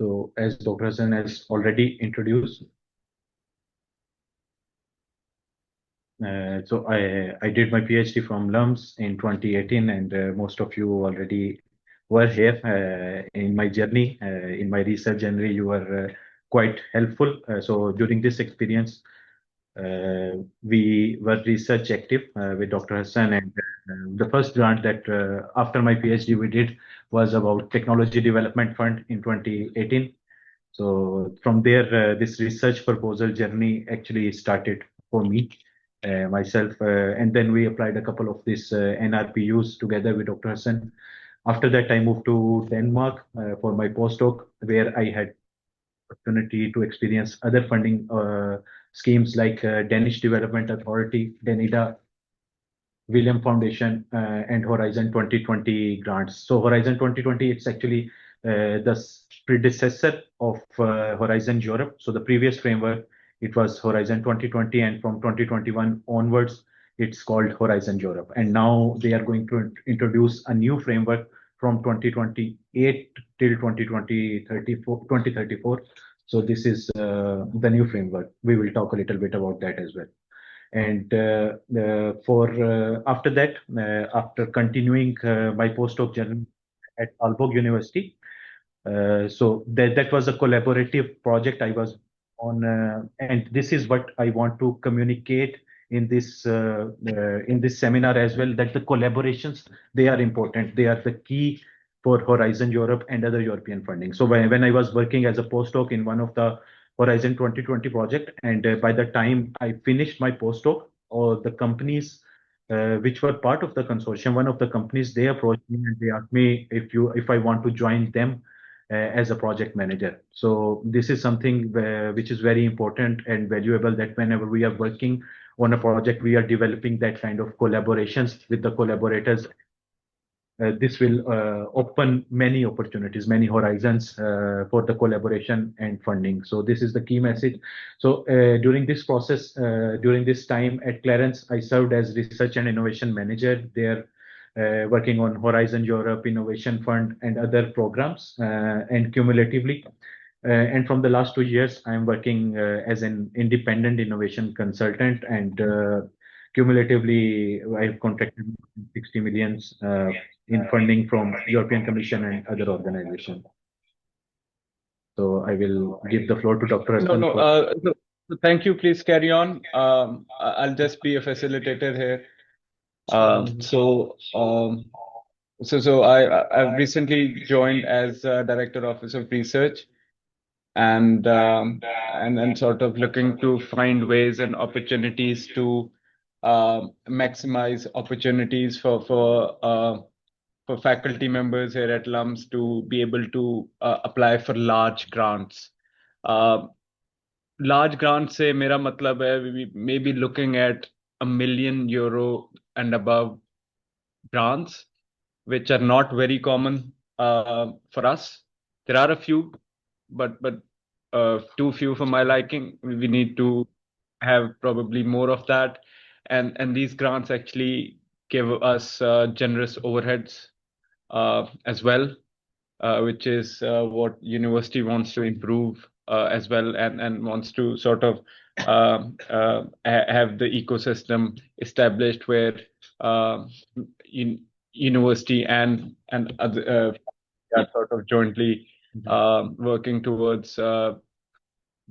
So as Dr. Hassan has already introduced, so I did my PhD from LUMS in 2018, and most of you already were here in my journey, in my research journey. You were quite helpful. So during this experience, we were research active with Dr. Hassan, and the first grant that after my PhD we did was about Technology Development Fund in 2018. So from there, this research proposal journey actually started for me, myself, and then we applied a couple of these NRPUs together with Dr. Hassan. After that, I moved to Denmark for my postdoc, where I had opportunity to experience other funding schemes like Danish Development Authority, DENIDA, William Foundation, and Horizon 2020 grants. So Horizon 2020, it's actually the predecessor of Horizon Europe. So the previous framework, it was Horizon 2020, and from 2021 onwards, it's called Horizon Europe. And now they are going to introduce a new framework from 2028 till 2034. So this is the new framework. We will talk a little bit about that as well. And for after that, after continuing my postdoc journey at Aalborg University, so that was a collaborative project I was on, and this is what I want to communicate in this seminar as well. That the collaborations, they are important. They are the key for Horizon Europe and other European funding. So when I was working as a postdoc in one of the Horizon 2020 project, and by the time I finished my postdoc, or the companies which were part of the consortium, one of the companies, they approached me and they asked me if I want to join them as a project manager. So this is something which is very important and valuable, that whenever we are working on a project, we are developing that kind of collaborations with the collaborators. This will open many opportunities, many horizons for the collaboration and funding. So this is the key message. So during this process, during this time at Clarence, I served as research and innovation manager there, working on Horizon Europe Innovation Fund and other programs, and cumulatively. And from the last 2 years, I'm working as an independent innovation consultant, and cumulatively, I've contracted 60 millions in funding from European Commission and other organizations. So I will give the floor to Dr. Hassan. So thank you. Please carry on. I'll just be a facilitator here. So I've recently joined as Director Office of Research, and sort of looking to find ways and opportunities to maximize opportunities for faculty members here at LUMS to be able to apply for large grants. Large grants से मेरा मतलब है we may be looking at €1 million and above grants, which are not very common for us. There are a few, but too few for my liking. We need to have probably more of that, and these grants actually give us generous overheads as well, which is what university wants to improve as well, and wants to sort of have the ecosystem established where university and other are sort of jointly working towards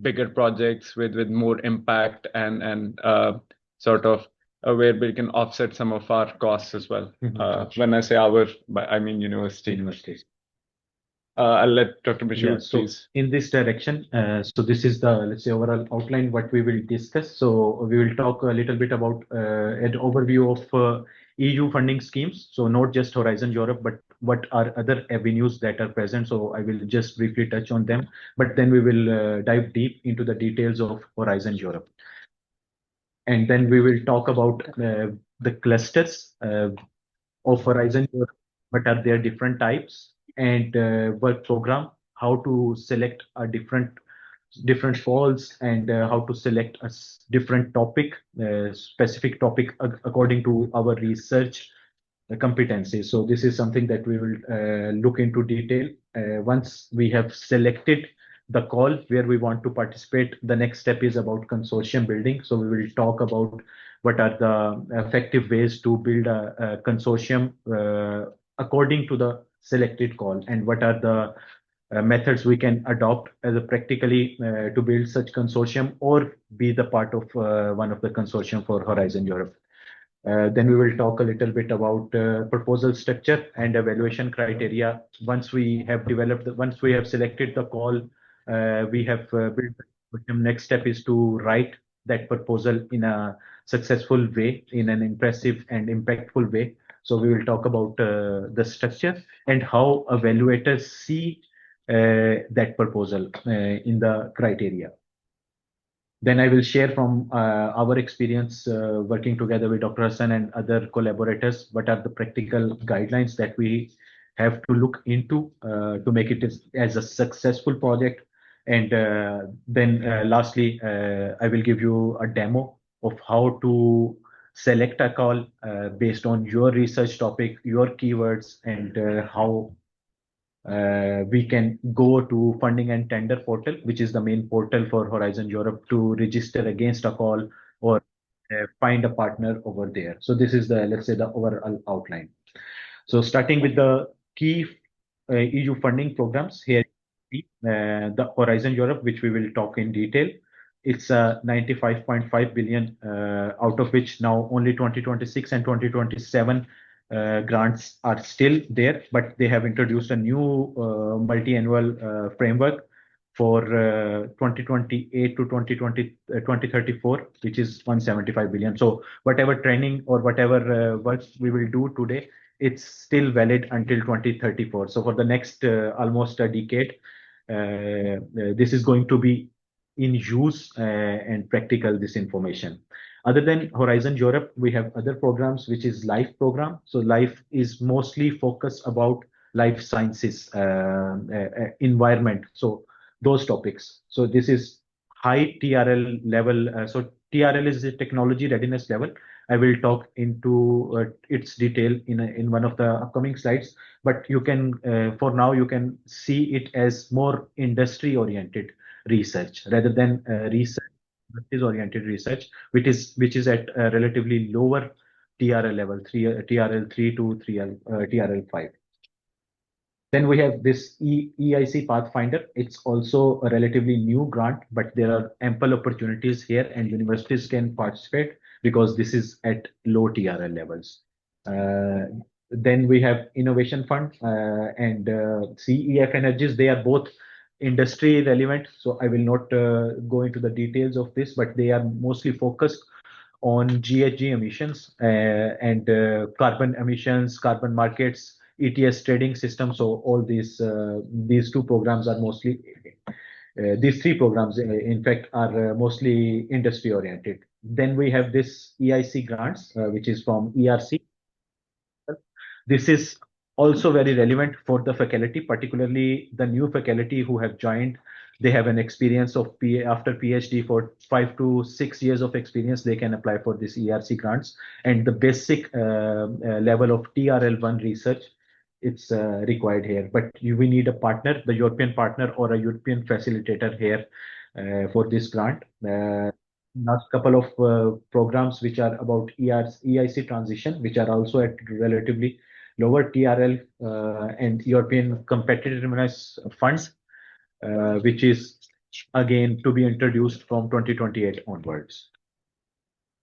bigger projects with more impact and sort of where we can offset some of our costs as well. When I say our, I mean universities. I'll let Dr. Mashood, please. In this direction, so this is the, let's say, overall outline what we will discuss. So we will talk a little bit about an overview of EU funding schemes. So not just Horizon Europe, but what are other avenues that are present. So I will just briefly touch on them, but then we will dive deep into the details of Horizon Europe. And then we will talk about the clusters of Horizon Europe, what are their different types, and work program, how to select a different falls, and how to select a different topic, specific topic according to our research competencies. So this is something that we will look into detail once we have selected the call where we want to participate, the next step is about consortium building. So we will talk about what are the effective ways to build a consortium according to the selected call, and what are the methods we can adopt as a practically to build such consortium or be the part of one of the consortium for Horizon Europe. Then we will talk a little bit about proposal structure and evaluation criteria. Once we have selected the call, we have built the consortium. Next step is to write that proposal in a successful way, in an impressive and impactful way. So we will talk about the structure and how evaluators see that proposal in the criteria. Then I will share from our experience working together with Dr. Hassan and other collaborators, what are the practical guidelines that we have to look into to make it as a successful project. And then lastly, I will give you a demo of how to select a call based on your research topic, your keywords, and how we can go to funding and tender portal, which is the main portal for Horizon Europe, to register against a call or find a partner over there. So this is the, let's say, the overall outline. So starting with the key EU funding programs here, the Horizon Europe, which we will talk in detail. It's 95.5 billion, out of which now only 2026 and 2027 grants are still there, but they have introduced a new multi-annual framework for 2028 to 2034, which is 175 billion. So whatever training or whatever work we will do today, it's still valid until 2034. So for the next almost a decade, this is going to be in use and practical, this information. Other than Horizon Europe, we have other programs, which is LIFE program. So LIFE is mostly focused about life sciences environment. So those topics. So this is high TRL level. So TRL is the technology readiness level. I will talk into its detail in one of the upcoming slides. But you can, for now, you can see it as more industry oriented research rather than research oriented research, which is at a relatively lower TRL level, TRL 3 to TRL 5. Then we have this EIC Pathfinder. It's also a relatively new grant, but there are ample opportunities here and universities can participate because this is at low TRL levels. Then we have Innovation Fund and CEF Energies. They are both industry relevant. So I will not go into the details of this, but they are mostly focused on GHG emissions and carbon emissions, carbon markets, ETS trading system. So all these two programs are mostly these three programs, in fact, are mostly industry oriented. Then we have this EIC grants, which is from ERC. This is also very relevant for the faculty, particularly the new faculty who have joined. They have an experience of after PhD for 5 to 6 years of experience. They can apply for this ERC grants, and the basic level of TRL1 research it's required here. But we need a partner, the European partner or a European facilitator here for this grant. Last couple of programs which are about EIC transition, which are also at relatively lower TRL and European competitiveness funds, which is again to be introduced from 2028 onwards.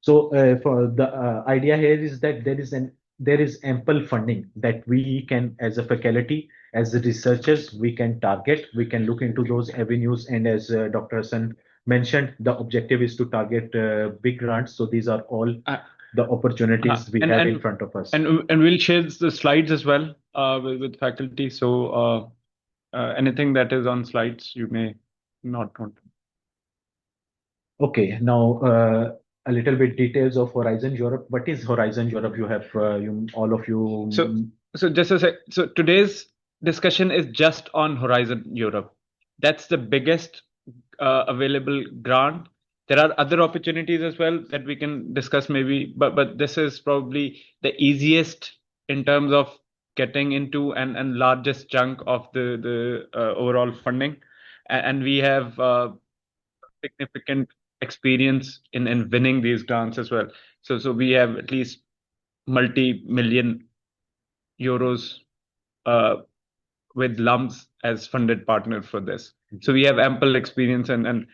So for the idea here is that there is ample funding that we can, as a faculty, as the researchers, we can target, we can look into those avenues. And as Dr. Hassan mentioned, the objective is to target big grants. So these are all the opportunities we have in front of us. And we'll share the slides as well with faculty. So anything that is on slides, you may not want. Okay, now a little bit details of Horizon Europe. What is Horizon Europe? You have all of you. So just a sec. So today's discussion is just on Horizon Europe. That's the biggest available grant. There are other opportunities as well that we can discuss maybe, but this is probably the easiest in terms of getting into and largest chunk of the overall funding, and we have significant experience in winning these grants as well. So we have at least multi-million euros with lumps as funded partner for this. So we have ample experience, and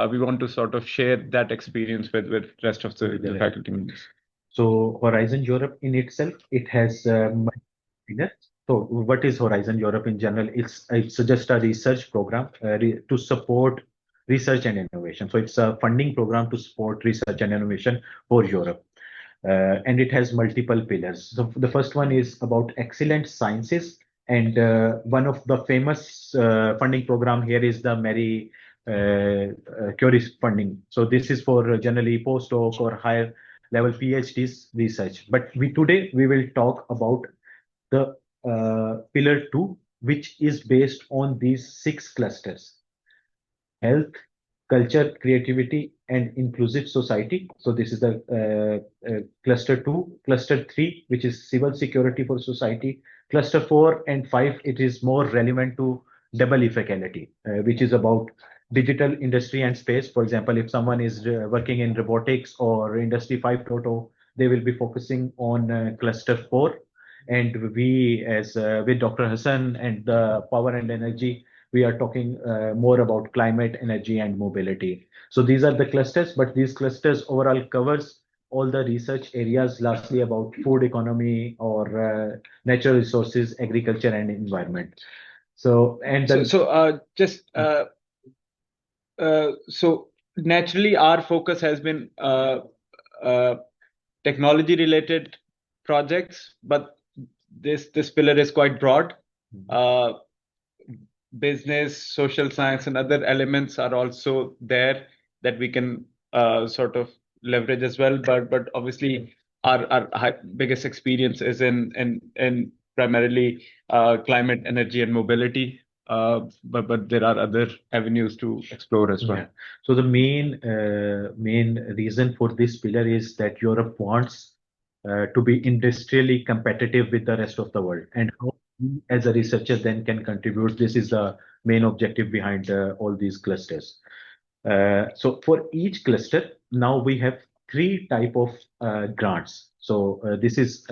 we want to sort of share that experience with rest of the faculty members. So Horizon Europe in itself, it has pillars. So what is Horizon Europe in general? It's just a research program to support research and innovation. So it's a funding program to support research and innovation for Europe. And it has multiple pillars. So the first one is about excellent sciences, and one of the famous funding program here is the Marie Curie funding. So this is for generally postdoc or higher level PhDs research. But today we will talk about the pillar two, which is based on these six clusters: health, culture, creativity, and inclusive society. So this is the cluster two. Cluster three, which is civil security for society. Cluster four and five, it is more relevant to double equality, which is about digital industry and space. For example, if someone is working in robotics or industry 5.0, they will be focusing on cluster four. And we, as with Dr. Hassan and the power and energy, we are talking more about climate, energy, and mobility. So these are the clusters, but these clusters overall covers all the research areas, lastly about food economy or natural resources, agriculture, and environment. So and then so naturally our focus has been technology related projects, but this pillar is quite broad. Business, social science, and other elements are also there that we can sort of leverage as well. But obviously, our biggest experience is in primarily climate, energy, and mobility. But there are other avenues to explore as well. Yeah. So the main reason for this pillar is that Europe wants to be industrially competitive with the rest of the world, and how we as a researcher then can contribute. This is the main objective behind all these clusters. So for each cluster, now we have three type of grants. So this is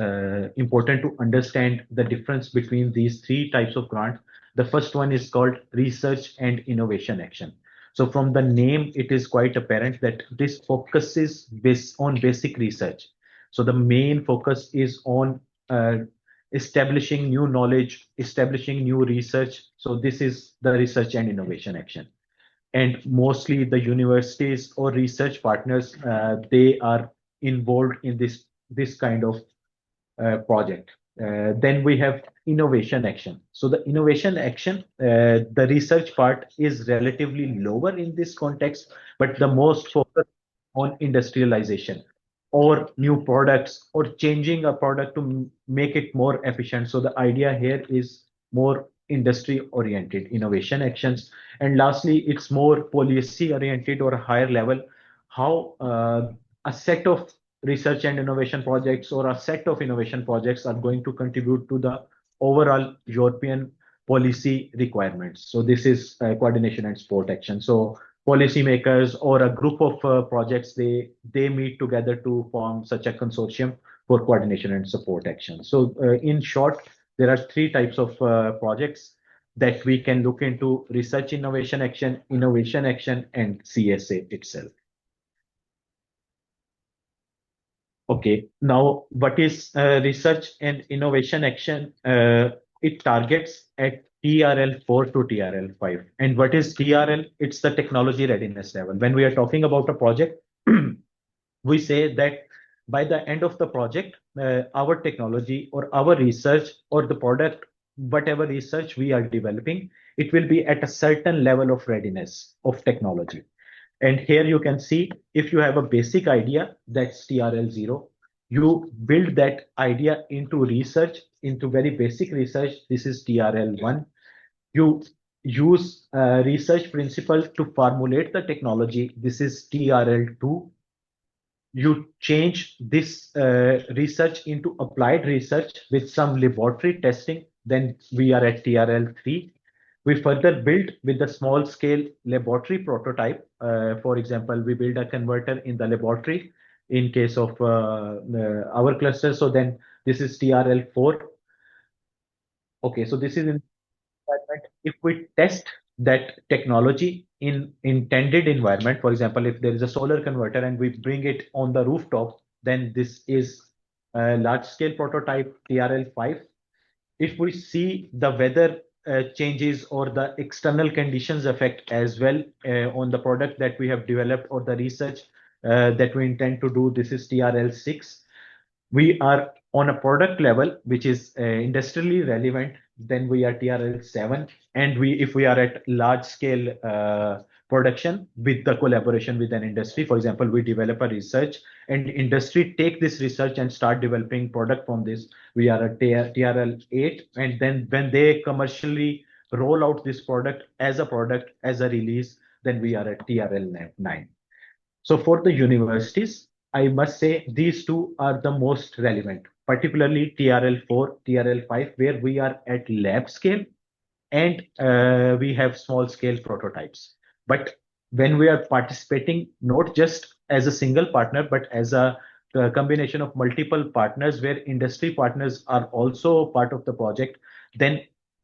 important to understand the difference between these three types of grant. The first one is called research and innovation action. So from the name, it is quite apparent that this focuses on basic research. So the main focus is on establishing new knowledge, establishing new research. So this is the research and innovation action. And mostly the universities or research partners, they are involved in this kind of project. Then we have innovation action. So the innovation action, the research part is relatively lower in this context, but the most focus on industrialization or new products or changing a product to make it more efficient. So the idea here is more industry oriented innovation actions. And lastly, it's more policy oriented or higher level, how a set of research and innovation projects or a set of innovation projects are going to contribute to the overall European policy requirements. So this is coordination and support action. So policymakers or a group of projects, they meet together to form such a consortium for coordination and support action. So in short, there are three types of projects that we can look into: research innovation action, and CSA itself. Okay, now what is research and innovation action? It targets at TRL 4 to TRL 5. And what is TRL? It's the technology readiness level. When we are talking about a project, we say that by the end of the project, our technology or our research or the product, whatever research we are developing, it will be at a certain level of readiness of technology. And here you can see, if you have a basic idea, that's TRL 0. You build that idea into research, into very basic research. This is TRL 1. You use research principle to formulate the technology. This is TRL 2. you change this research into applied research with some laboratory testing, then we are at TRL 3. We further build with the small scale laboratory prototype. For example, we build a converter in the laboratory in case of our cluster. So then this is TRL 4. Okay, so this is in environment. If we test that technology in intended environment, for example, if there is a solar converter and we bring it on the rooftop, then this is a large scale prototype TRL 5. If we see the weather changes or the external conditions effect as well on the product that we have developed or the research that we intend to do, this is TRL 6. We are on a product level which is industrially relevant, then we are TRL 7. And if we are at large scale production with the collaboration with an industry, for example, we develop a research and industry take this research and start developing product from this, we are at TRL 8. And then when they commercially roll out this product as a release, then we are at TRL 9. So for the universities, I must say these two are the most relevant, particularly TRL 4, TRL 5, where we are at lab scale and we have small scale prototypes. But when we are participating, not just as a single partner, but as a combination of multiple partners where industry partners are also part of the project, then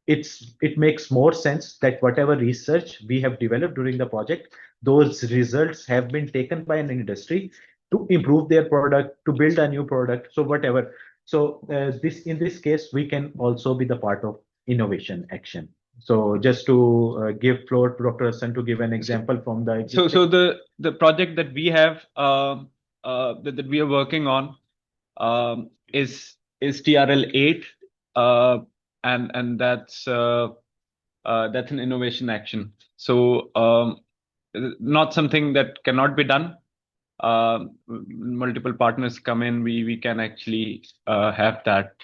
it makes more sense that whatever research we have developed during the project, those results have been taken by an industry to improve their product, to build a new product, so whatever. So this in this case, we can also be the part of innovation action. So just to give floor to Dr. Hassan to give an example from the existing. So the project that we have that we are working on is TRL 8, and that's an innovation action. So not something that cannot be done. Multiple partners come in, we can actually have that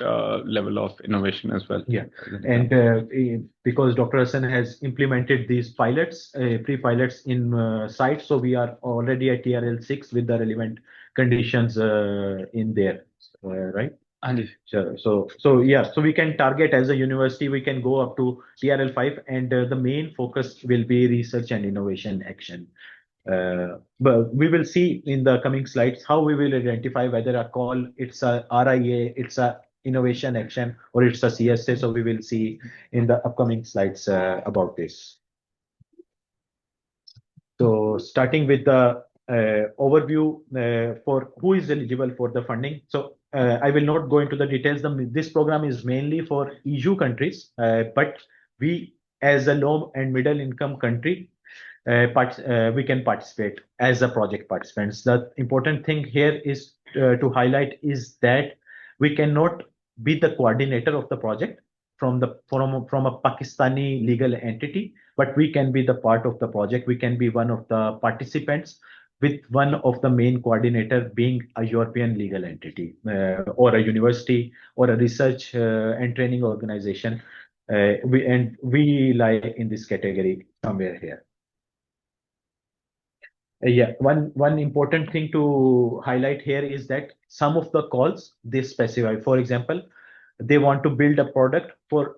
level of innovation as well. Yeah, and because Dr. Hassan has implemented these pilots, pre-pilots in site, so we are already at TRL 6 with the relevant conditions in there, right? Sure. So yeah, so we can target as a university, we can go up to TRL 5, and the main focus will be research and innovation action. But we will see in the coming slides how we will identify whether a call it's a RIA, it's a innovation action, or it's a CSA. So we will see in the upcoming slides about this. So starting with the overview for who is eligible for the funding. So I will not go into the details. This program is mainly for EU countries, but we as a low and middle income country, we can participate as a project participants. The important thing here is to highlight is that we cannot be the coordinator of the project from a Pakistani legal entity, but we can be the part of the project. We can be one of the participants with one of the main coordinator being a European legal entity or a university or a research and training organization. We lie in this category somewhere here. Yeah, one important thing to highlight here is that some of the calls they specify. For example, they want to build a product for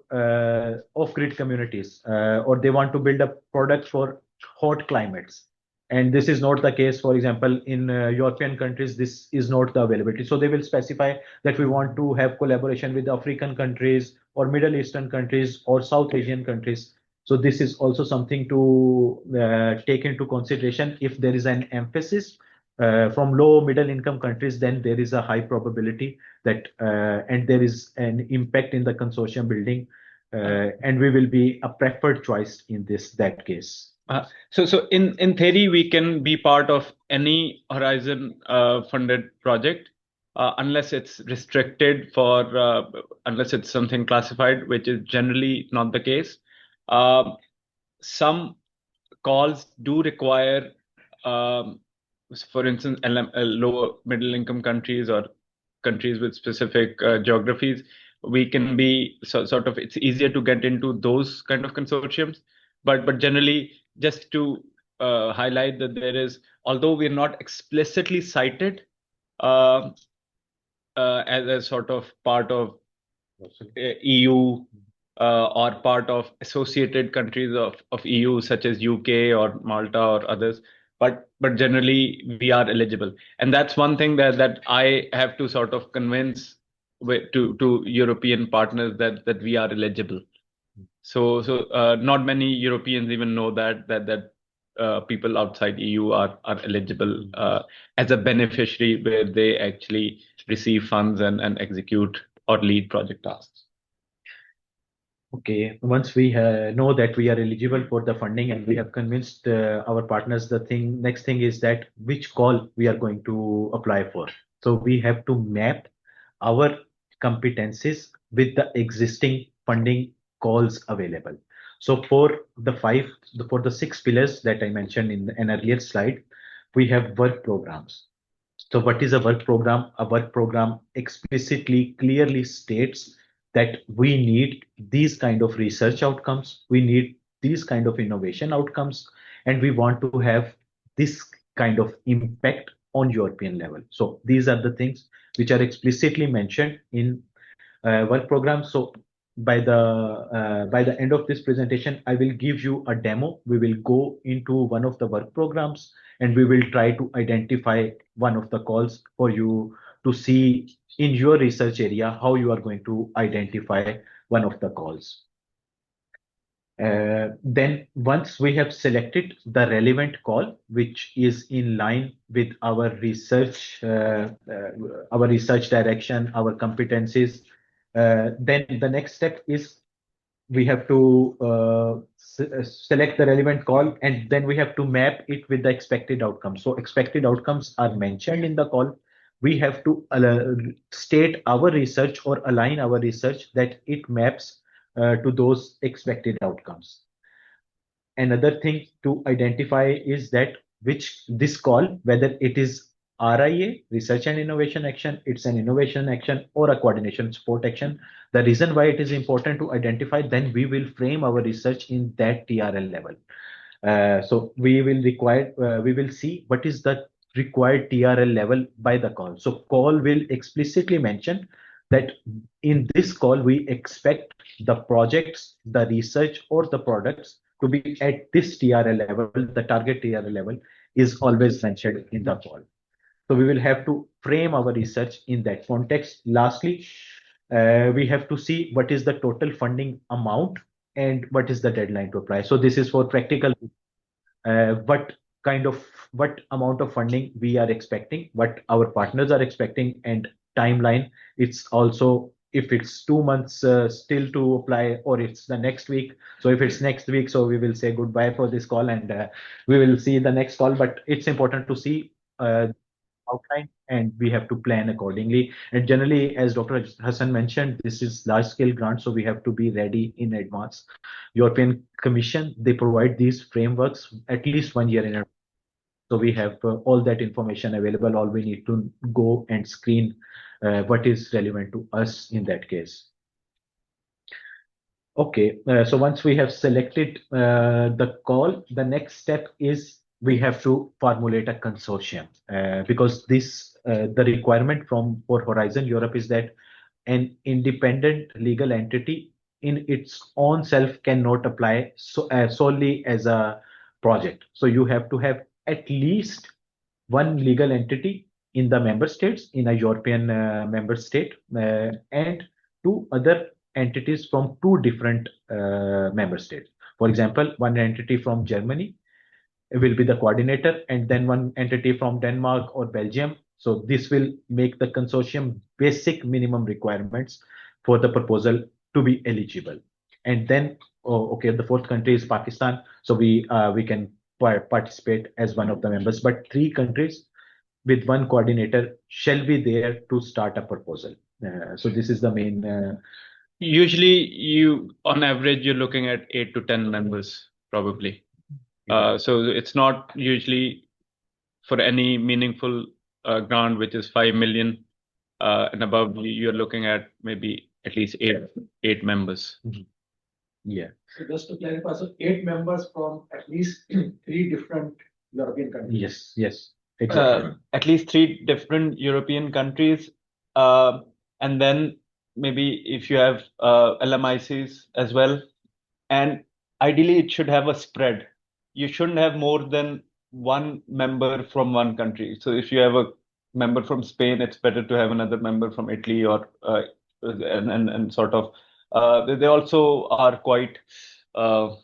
off-grid communities, or they want to build a product for hot climates. And this is not the case. For example, in European countries, this is not the availability. So they will specify that we want to have collaboration with African countries or Middle Eastern countries or South Asian countries. So this is also something to take into consideration. If there is an emphasis from low middle income countries, then there is a high probability that and there is an impact in the consortium building, and we will be a preferred choice in that case. So in theory, we can be part of any Horizon funded project unless it's restricted for unless it's something classified, which is generally not the case. Some calls do require, for instance, lower middle income countries or countries with specific geographies. We can be sort of, it's easier to get into those kind of consortiums. But generally, just to highlight that there is, although we're not explicitly cited uh, as a sort of part of EU or part of associated countries of EU, such as UK or Malta or others. But generally, we are eligible, and that's one thing that I have to sort of convince to European partners that we are eligible. So not many Europeans even know that people outside EU are eligible as a beneficiary, where they actually receive funds and execute or lead project tasks. Okay, once we know that we are eligible for the funding and we have convinced our partners, next thing is that which call we are going to apply for. So we have to map our competencies with the existing funding calls available. So for the six pillars that I mentioned in an earlier slide, we have work programs. So what is a work program? A work program explicitly, clearly states that we need these kind of research outcomes, we need these kind of innovation outcomes, and we want to have this kind of impact on European level. So these are the things which are explicitly mentioned in work program. So by the end of this presentation, I will give you a demo. We will go into one of the work programs and we will try to identify one of the calls for you to see in your research area how you are going to identify one of the calls. Then once we have selected the relevant call, which is in line with our research direction, our competencies, then the next step is we have to select the relevant call and then we have to map it with the expected outcomes. So expected outcomes are mentioned in the call. We have to state our research or align our research that it maps to those expected outcomes. Another thing to identify is that which this call, whether it is RIA, research and innovation action, it's an innovation action or a coordination support action. The reason why it is important to identify, then we will frame our research in that TRL level. So we will see what is the required TRL level by the call. So call will explicitly mention that in this call, we expect the projects, the research or the products to be at this TRL level, the target TRL level is always mentioned in the call. So we will have to frame our research in that context. Lastly, we have to see what is the total funding amount and what is the deadline to apply. So this is for practical what what amount of funding we are expecting, what our partners are expecting, and timeline. It's also if it's 2 months still to apply or it's the next week. So if it's next week, so we will say goodbye for this call and we will see the next call. But it's important to see outline and we have to plan accordingly. And generally, as Dr. Hassan mentioned, this is large scale grant, so we have to be ready in advance. European Commission, they provide these frameworks at least 1 year in advance. So we have all that information available. All we need to go and screen what is relevant to us in that case. Okay, so once we have selected the call, the next step is we have to formulate a consortium because the requirement for Horizon Europe is that an independent legal entity in its own self cannot apply solely as a project. So you have to have at least one legal entity in the member states, in a European member state, and two other entities from two different member states. For example, one entity from Germany will be the coordinator, and then one entity from Denmark or Belgium. So this will make the consortium basic minimum requirements for the proposal to be eligible. And then, okay, the fourth country is Pakistan, so we can participate as one of the members. But three countries with one coordinator shall be there to start a proposal. So this is the main. Usually, on average, you're looking at 8 to 10 members, probably. So it's not usually for any meaningful grant, which is 5 million and above, you're looking at maybe at least eight members. Yeah. So just to clarify, so 8 members from at least 3 different European countries. Yes. Exactly. At least three different European countries, uh, and then maybe if you have LMICs as well, and ideally it should have a spread. You shouldn't have more than one member from one country. So if you have a member from Spain, it's better to have another member from Italy or and sort of they also are quite uh,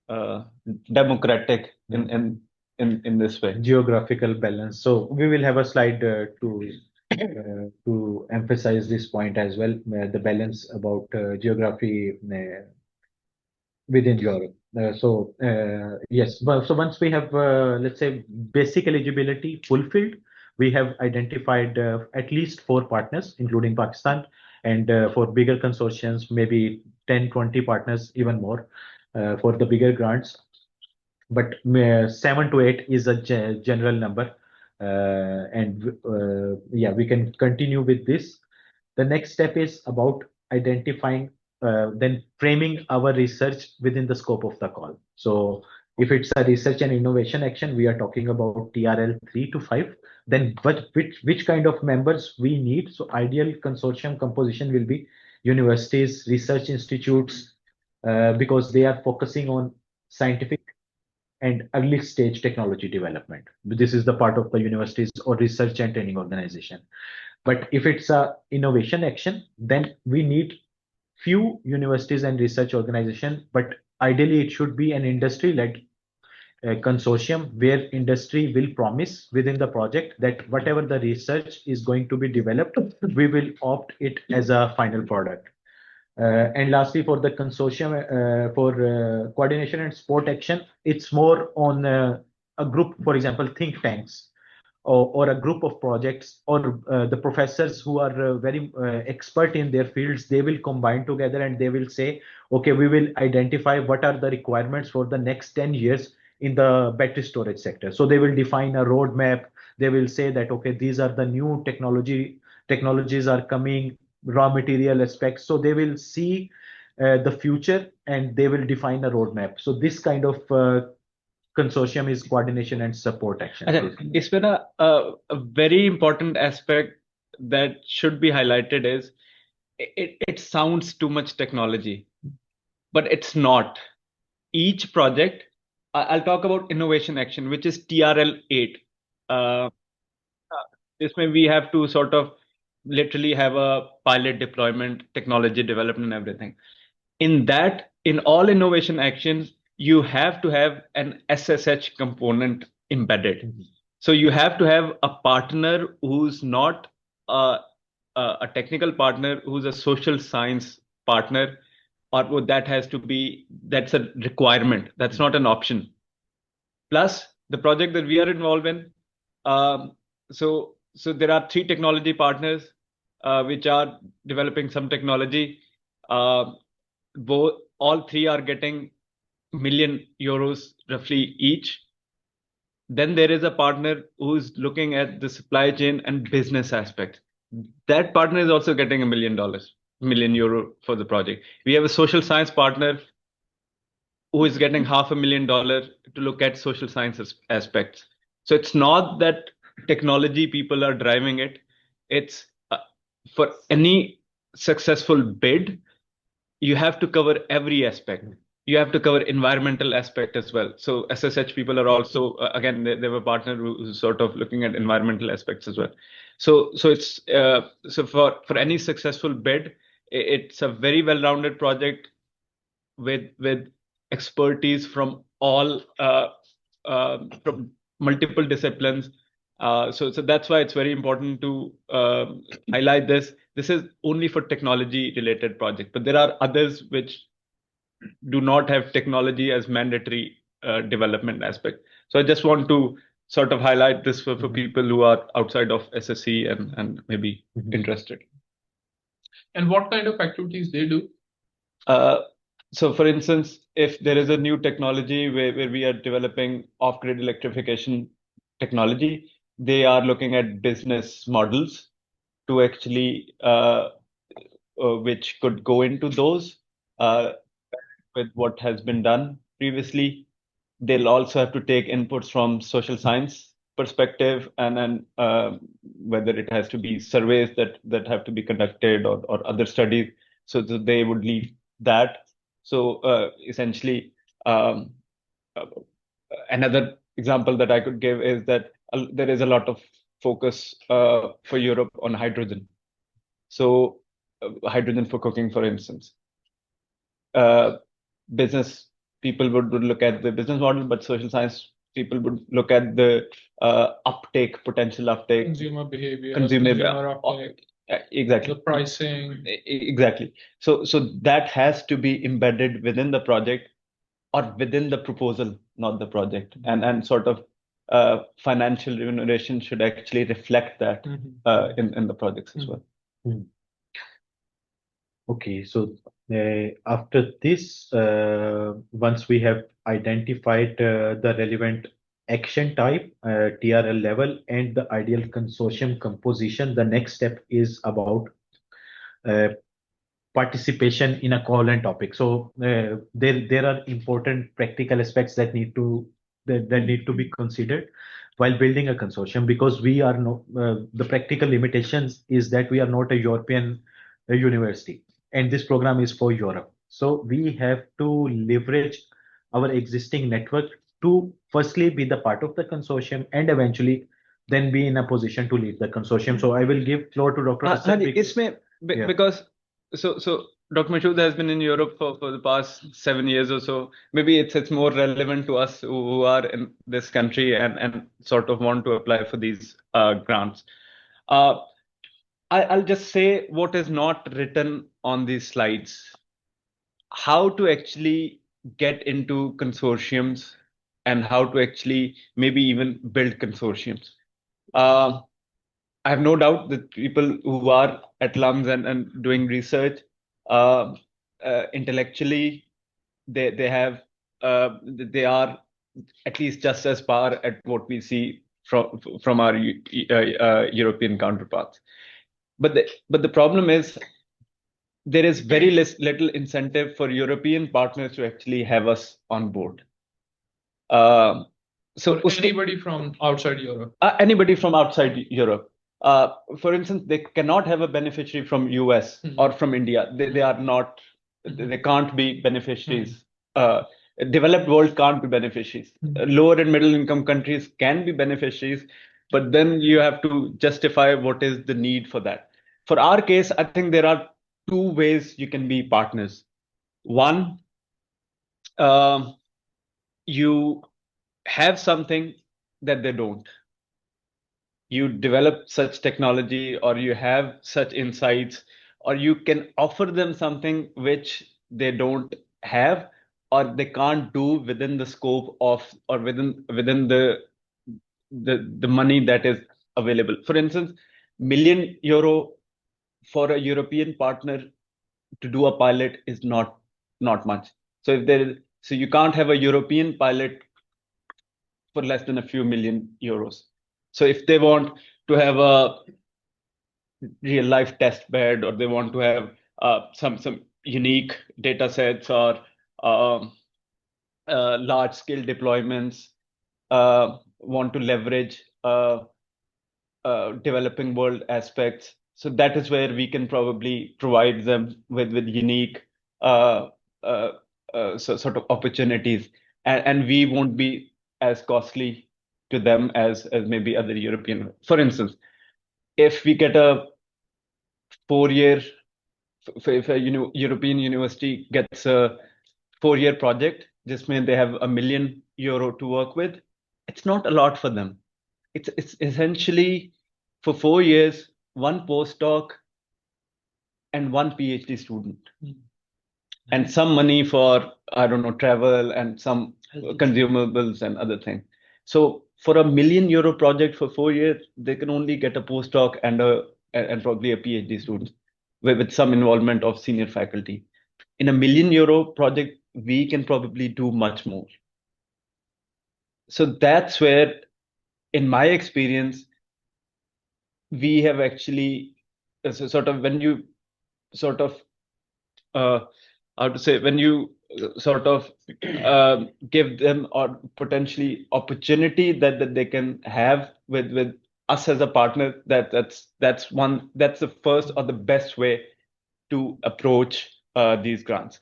uh, democratic Mm. in this way. Geographical balance. So we will have a slide to emphasize this point as well, the balance about geography within Europe. Yes, but so once we have, let's say, basic eligibility fulfilled, we have identified at least four partners, including Pakistan, and for bigger consortiums, maybe 10, 20 partners, even more, for the bigger grants. But 7 to 8 is a general number, and yeah, we can continue with this. The next step is about identifying, then framing our research within the scope of the call. So if it's a research and innovation action, we are talking about TRL 3 to 5. Then which kind of members we need? So ideal consortium composition will be universities, research institutes, because they are focusing on scientific and early stage technology development. This is the part of the universities or research and training organization. But if it's a innovation action, then we need few universities and research organization, but ideally it should be an industry-led consortium where industry will promise within the project that whatever the research is going to be developed, we will opt it as a final product. And lastly, for the consortium, for coordination and support action, it's more on a group, for example, think tanks or a group of projects, or the professors who are very expert in their fields. They will combine together and they will say, okay, we will identify what are the requirements for the next 10 years in the battery storage sector. So they will define a roadmap. They will say that, okay, these are the new technologies are coming, raw material aspects. So they will see the future and they will define a roadmap. So this kind of consortium is coordination and support actions. अच्छा, इसमें ना a very important aspect that should be highlighted is it sounds too much technology, but it's not. Each project, I'll talk about innovation action, which is TRL 8. Uh, इसमें we have to sort of literally have a pilot deployment, technology development, and everything. In that, in all innovation actions, you have to have an SSH component embedded. So you have to have a partner who's not a technical partner, who's a social science partner, or that has to be, that's a requirement. That's not an option. Plus, the project that we are involved in, um, so there are three technology partners which are developing some technology. Uh, Both all three are getting million euros roughly each. Then there is a partner who's looking at the supply chain and business aspect. That partner is also getting $1 million, million euro for the project. We have a social science partner who is getting $500,000 to look at social sciences aspects. So it's not that technology people are driving it. It's for any successful bid, you have to cover every aspect. You have to cover environmental aspect as well. So SSH people are also again they have a partner who's sort of looking at environmental aspects as well. So it's so for any successful bid, it's a very well-rounded project with expertise from all from multiple disciplines. So that's why it's very important to highlight this. This is only for technology related projects, but there are others which do not have technology as mandatory development aspect. So I just want to sort of highlight this for people who are outside of SSC and maybe interested. And what kind of activities they do? So for instance, if there is a new technology where we are developing off-grid electrification technology, they are looking at business models to actually which could go into those with what has been done previously. They'll also have to take inputs from social science perspective, and then whether it has to be surveys that have to be conducted or other studies, so that they would lead that. So essentially, another example that I could give is that there is a lot of focus for Europe on hydrogen. So hydrogen for cooking, for instance. Business people would look at the business model, but social science people would look at the potential uptake, Consumer behavior, consumer uptake, exactly, the pricing. exactly. So that has to be embedded within the project or within the proposal, not the project, and sort of financial remuneration should actually reflect that in the projects as well. Okay, so after this, once we have identified the relevant action type, TRL level, and the ideal consortium composition, the next step is about uh, participation in a call and topic. So there are important practical aspects that need to be considered while building a consortium, because we are no the practical limitations is that we are not a European university, and this program is for Europe. So we have to leverage our existing network to firstly be the part of the consortium and eventually then be in a position to lead the consortium. So I will give floor to Dr. Hassan. Yeah. Because so Dr. Mashood has been in Europe for the past 7 years or so. Maybe it's more relevant to us who are in this country and sort of want to apply for these grants. I'll just say what is not written on these slides. How to actually get into consortiums and how to actually maybe even build consortiums. I have no doubt that people who are at LUMS and doing research, intellectually, they are at least just as far at what we see from our European counterparts. But the problem is there is very little incentive for European partners to actually have us on board. So anybody from outside Europe. Anybody from outside Europe. For instance, they cannot have a beneficiary from US or from India. They are not. They can't be beneficiaries. Developed world can't be beneficiaries. Lower and middle income countries can be beneficiaries, but then you have to justify what is the need for that. For our case, I think there are two ways you can be partners. One, you have something that they don't. You develop such technology, or you have such insights, or you can offer them something which they don't have, or they can't do within the scope of, or within the money that is available. For instance, €1 million for a European partner to do a pilot is not much. So you can't have a European pilot for less than a few €1 million. So if they want to have a real life test bed, or they want to have some unique data sets, or large scale deployments, want to leverage developing world aspects. So that is where we can probably provide them with unique sort of opportunities, and we won't be as costly to them as maybe other European. For instance, if we get a 4-year, if a European university gets a 4-year project, just means they have €1 million to work with. It's not a lot for them. It's essentially for 4 years, one postdoc and one PhD student, and some money for, I don't know, travel and some consumables and other things. So for a €1 million project for 4 years, they can only get a postdoc and probably a PhD student with some involvement of senior faculty. In a €1 million project, we can probably do much more. So that's where, in my experience, we have actually sort of, when you sort of how to say, when you sort of give them or potentially opportunity that they can have with us as a partner, that's the first or the best way to approach these grants.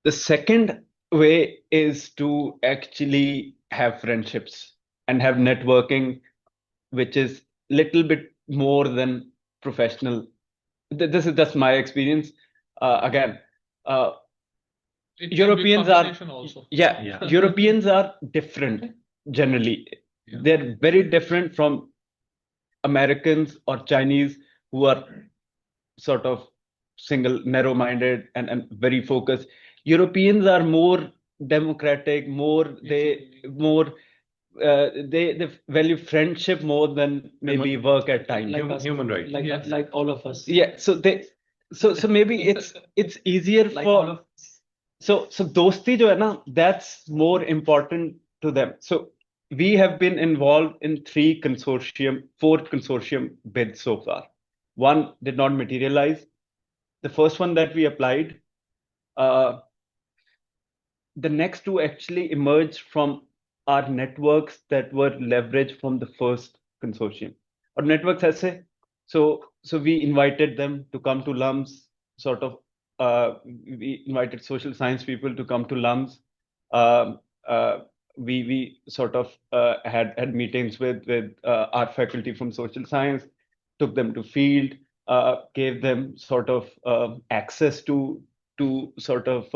The second way is to actually have friendships and have networking, which is little bit more than professional. This is just my experience. Again, It can be Europeans are combination also. yeah, Europeans are different generally. Yeah. They're very different from Americans or Chinese who are sort of single, narrow-minded and very focused. Europeans are more democratic, they value friendship more than maybe work at times. Like us, Human rights. Yes. like all of us. Yeah, so maybe it's easier Like all for of so dosti jo hai na, that's more important to them. So we have been involved in four consortium bids so far. One did not materialize. The first one that we applied, the next two actually emerged from our networks that were leveraged from the first consortium. Our networks aise, so we invited them to come to LUMS, sort of we invited social science people to come to LUMS. We sort of had meetings with our faculty from social science, took them to field, gave them sort of access to sort of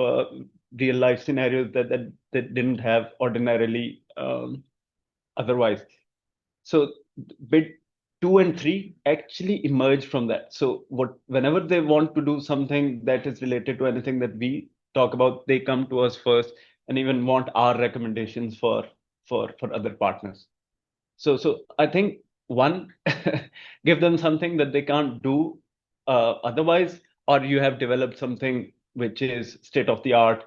real life scenarios that they didn't have ordinarily otherwise. So bid 2 and 3 actually emerge from that. So whenever they want to do something that is related to anything that we talk about, they come to us first and even want our recommendations for other partners. So I think one, give them something that they can't do otherwise, or you have developed something which is state of the art.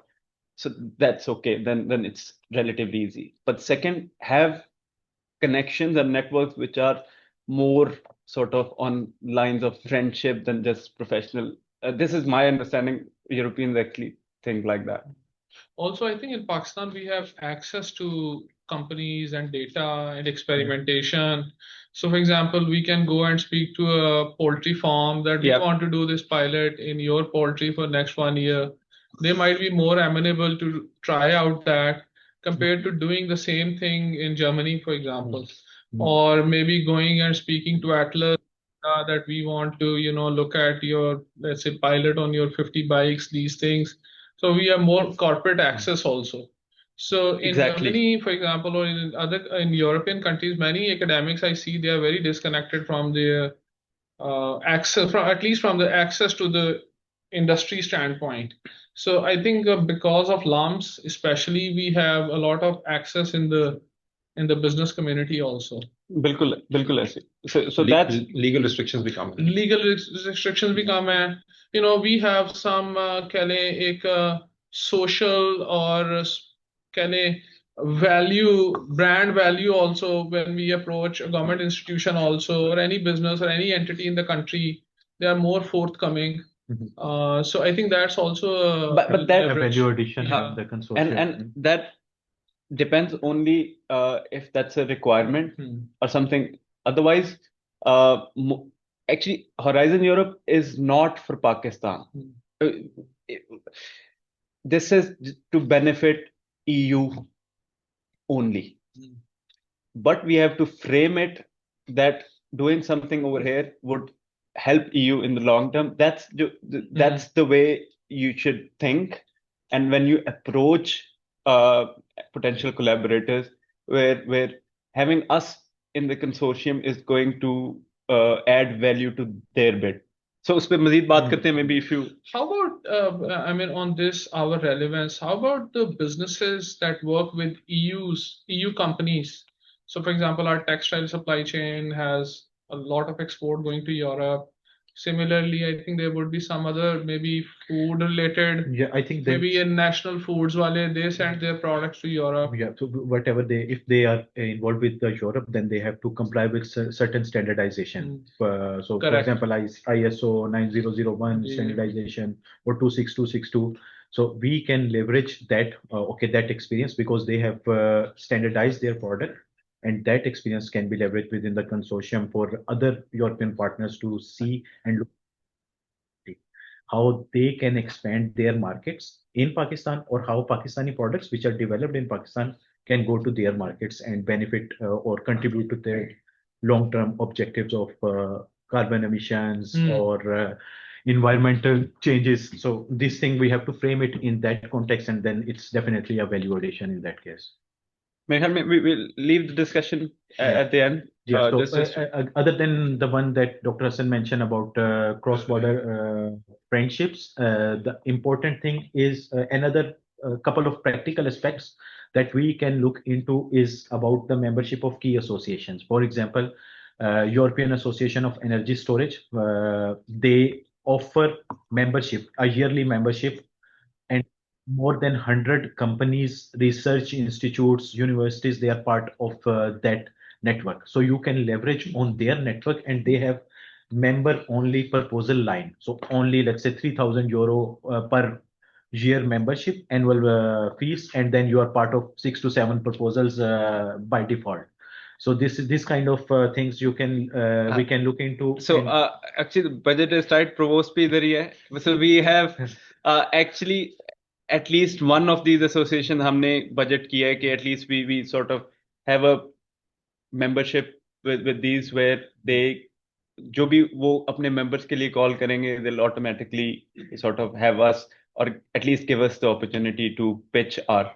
So that's okay. Then it's relatively easy. But second, have connections and networks which are more sort of on lines of friendship than just professional. This is my understanding. Europeans actually think like that. Also, I think in Pakistan we have access to companies and data and experimentation. So, for example, we can go and speak to a poultry farm that we Yep. want to do this pilot in your poultry for next 1 year. They might be more amenable to try out that compared to doing the same thing in Germany, for example, or maybe going and speaking to Atlas that we want to, look at your, let's say, pilot on your 50 bikes, these things. So we have more corporate access also. So in Exactly. Germany, for example, or in European countries, many academics I see they are very disconnected from their access, from at least from the access to the industry standpoint. So I think because of LUMS, especially, we have a lot of access in the business community also. बिल्कुल ऐसे. So that's legal restrictions become. Legal restrictions become we have some social or brand value also when we approach a government institution also, or any business or any entity in the country, they are more forthcoming. So I think that's also But that leverage. Value addition Yeah. in the consortium. and that depends only if that's a requirement or something. Otherwise, actually, Horizon Europe is not for Pakistan. This is to benefit EU only. But we have to frame it that doing something over here would help EU in the long term. That's the way you should think. And when you approach potential collaborators, where having us in the consortium is going to add value to their bid. So उस पे मजीद बात करते हैं, maybe if you. How about, on this, our relevance, how about the businesses that work with EU companies? So, for example, our textile supply chain has a lot of export going to Europe. Similarly, I think there would be some other maybe food related. Yeah, I think maybe in National Foods wale, they send their products to Europe. Yeah, so whatever if they are involved with the Europe, then they have to comply with certain standardization. So, for Correct. example, ISO 9001 Yeah. standardization or 26262. So we can leverage that, that experience, because they have standardized their product, and that experience can be leveraged within the consortium for other European partners to see and look how they can expand their markets in Pakistan, or how Pakistani products which are developed in Pakistan can go to their markets and benefit or contribute to their long-term objectives of carbon emissions or environmental changes. So this thing, we have to frame it in that context, and then it's definitely a value addition in that case. Meghan, we will leave the discussion at the end. Yeah, other than the one that Dr. Hassan mentioned about cross-border friendships, the important thing is another couple of practical aspects that we can look into is about the membership of key associations. For example, European Association of Energy Storage, they offer membership, a yearly membership, and more than 100 companies, research institutes, universities, they are part of that network. So you can leverage on their network, and they have member only proposal line. So only, let's say, 3,000 euro per year membership, annual fees, and then you are part of 6 to 7 proposals by default. So this kind of things you can we can look into. So actually, the budget is tight. Provost bhi idhar hi hai. So we have actually at least one of these associations हमने budget किया है कि at least we sort of have a membership with these where they जो भी वो अपने members के लिए call करेंगे, they'll automatically sort of have us, or at least give us the opportunity to pitch our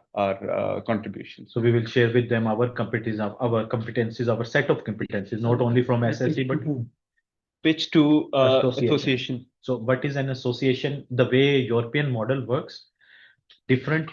contributions. So we will share with them our competencies, our set of competencies, not only from SSC, but pitch to association. So what is an association? The way European model works, different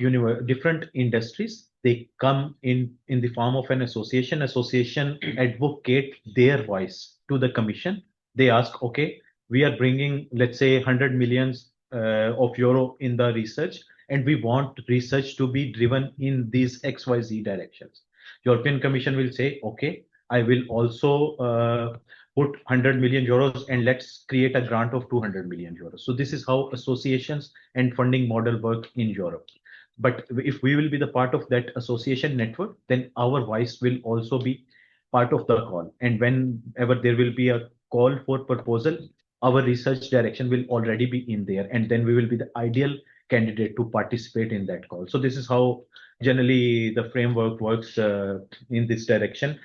industries, they come in the form of an association. Association advocate their voice to the commission. They ask, okay, we are bringing, let's say, 100 millions of euro in the research, and we want research to be driven in these XYZ directions. European Commission will say, okay, I will also put 100 million euros, and let's create a grant of 200 million euros. So this is how associations and funding model work in Europe. But if we will be the part of that association network, then our voice will also be part of the call. And whenever there will be a call for proposal, our research direction will already be in there, and then we will be the ideal candidate to participate in that call. So this is how generally the framework works in this direction.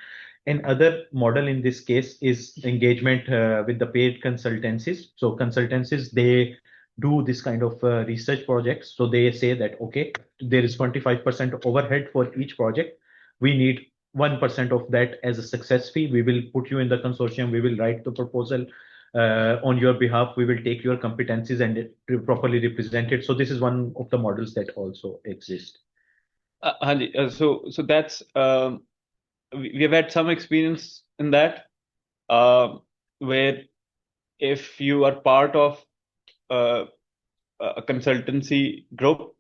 Another model in this case is engagement with the paid consultancies. So consultancies, they do this kind of research projects. So they say that, okay, there is 25% overhead for each project. We need 1% of that as a success fee. We will put you in the consortium. We will write the proposal on your behalf. We will take your competencies and properly represent it. So this is one of the models that also exist. So that's we have had some experience in that, where if you are part of a consultancy group,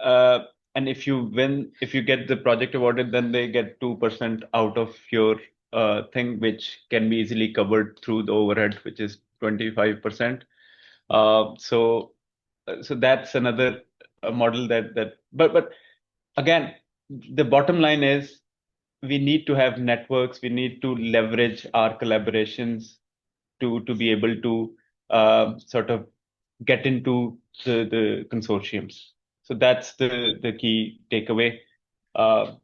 and if you get the project awarded, then they get 2% out of your thing, which can be easily covered through the overhead, which is 25%. So that's another model but again, the bottom line is we need to have networks. We need to leverage our collaborations to be able to sort of get into the consortiums. So that's the key takeaway.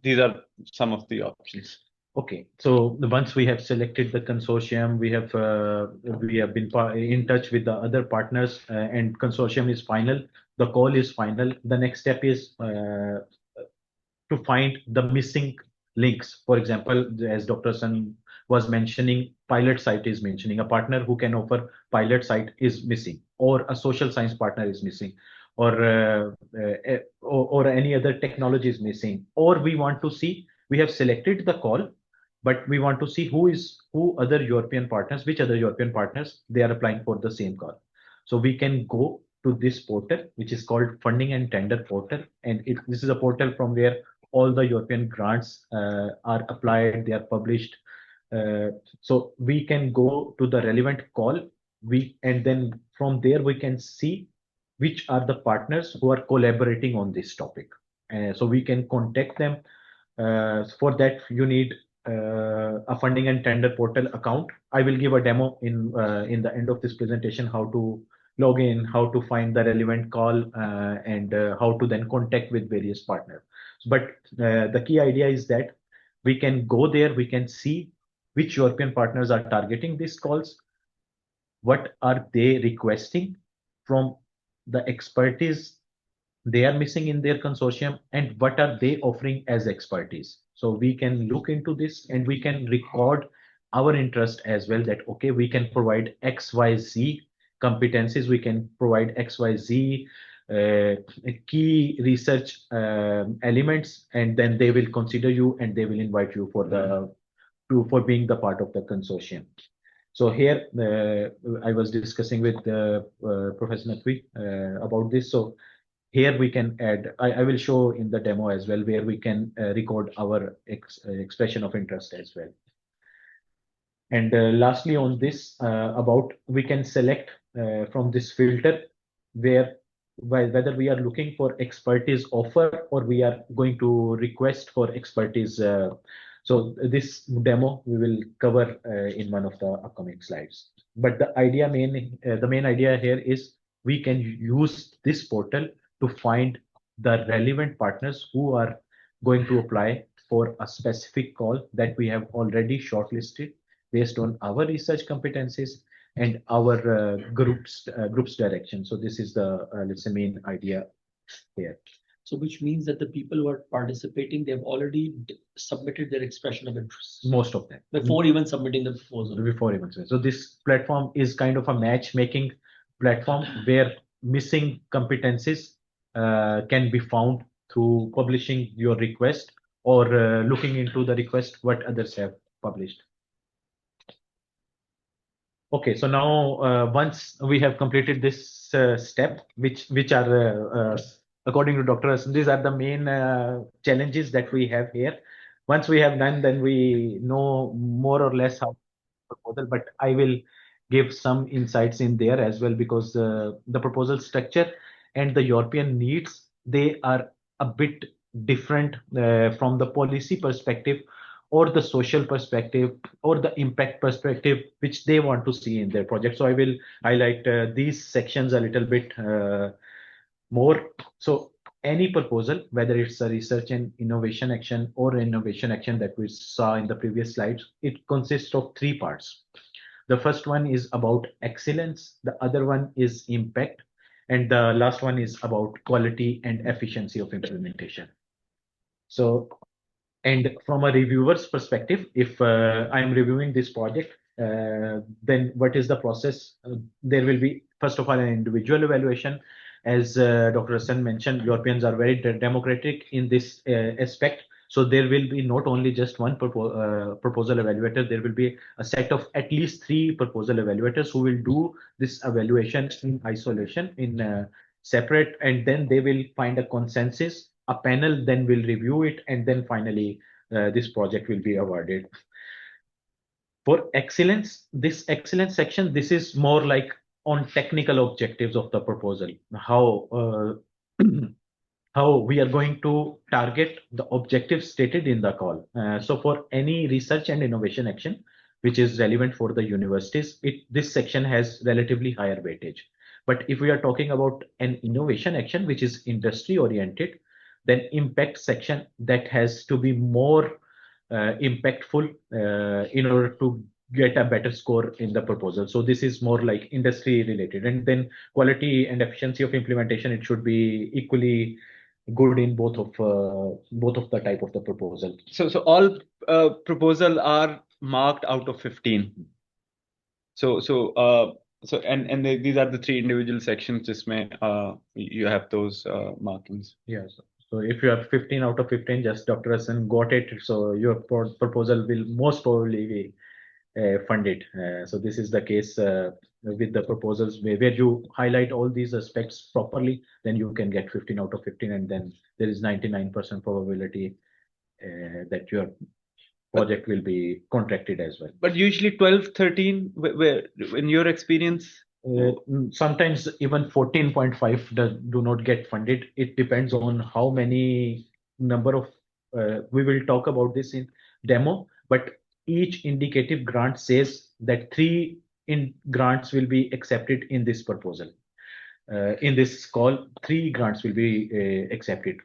These are some of the options. Okay, so once we have selected the consortium, we have been in touch with the other partners, and consortium is final. The call is final. The next step is to find the missing links. For example, as Dr. San was mentioning, pilot site is mentioning. A partner who can offer pilot site is missing, or a social science partner is missing, or any other technology is missing. Or we want to see, we have selected the call, but we want to see who other European partners, which other European partners they are applying for the same call. So we can go to this portal, which is called Funding and Tender Portal, and this is a portal from where all the European grants are applied, they are published. So we can go to the relevant call, and then from there we can see which are the partners who are collaborating on this topic. So we can contact them. For that, you need a funding and tender portal account. I will give a demo in the end of this presentation, how to log in, how to find the relevant call, and how to then contact with various partners. But the key idea is that we can go there, we can see which European partners are targeting these calls, what are they requesting from the expertise they are missing in their consortium, and what are they offering as expertise. So we can look into this and we can record our interest as well, that okay, we can provide XYZ competencies, we can provide XYZ key research elements, and then they will consider you and they will invite you for being the part of the consortium. So here I was discussing with Professor Natwi about this. So here we can add, I will show in the demo as well, where we can record our expression of interest as well. And lastly on this, we can select from this filter whether we are looking for expertise offer or we are going to request for expertise. So this demo we will cover in one of the upcoming slides. But the main idea here is we can use this portal to find the relevant partners who are going to apply for a specific call that we have already shortlisted based on our research competencies and our group's direction. So this is the let's say main idea here. So which means that the people who are participating, they've already submitted their expression of interest Most of them. before even submitting the proposal. Before even. So this platform is kind of a matchmaking platform where missing competencies can be found through publishing your request or looking into the request what others have published. Okay, so now once we have completed this step, which are according to Dr. Hassan, these are the main challenges that we have here. Once we have done, then we know more or less how to proposal, but I will give some insights in there as well, because the proposal structure and the European needs, they are a bit different from the policy perspective or the social perspective or the impact perspective which they want to see in their project. So I will highlight these sections a little bit more. So any proposal, whether it's a research and innovation action or innovation action that we saw in the previous slides, it consists of three parts. The first one is about excellence, the other one is impact, and the last one is about quality and efficiency of implementation. So, and from a reviewer's perspective, if I'm reviewing this project, then what is the process? There will be, first of all, an individual evaluation. As Dr. Hassan mentioned, Europeans are very democratic in this aspect. So there will be not only just one proposal evaluator, there will be a set of at least 3 proposal evaluators who will do this evaluation in isolation, in separate, and then they will find a consensus. A panel then will review it, and then finally this project will be awarded. For excellence, this excellence section, this is more like on technical objectives of the proposal, how how we are going to target the objectives stated in the call. So for any research and innovation action which is relevant for the universities, this section has relatively higher weightage. But if we are talking about an innovation action which is industry oriented, then impact section that has to be more impactful in order to get a better score in the proposal. So this is more like industry related, and then quality and efficiency of implementation, it should be equally good in both of the type of the proposal. So all proposal are marked out of 15. And these are the 3 individual sections. Jisme you have those markings. Yes. So if you have 15 out of 15, just Dr. Hassan got it. So your proposal will most probably be funded. So this is the case with the proposals where you highlight all these aspects properly, then you can get 15 out of 15, and then there is 99% probability that your project will be contracted as well. But usually 12, 13, where in your experience? Sometimes even 14.5 do not get funded. It depends on how many number of, we will talk about this in demo, but each indicative grant says that 3 in grants will be accepted in this proposal. In this call, 3 grants will be accepted.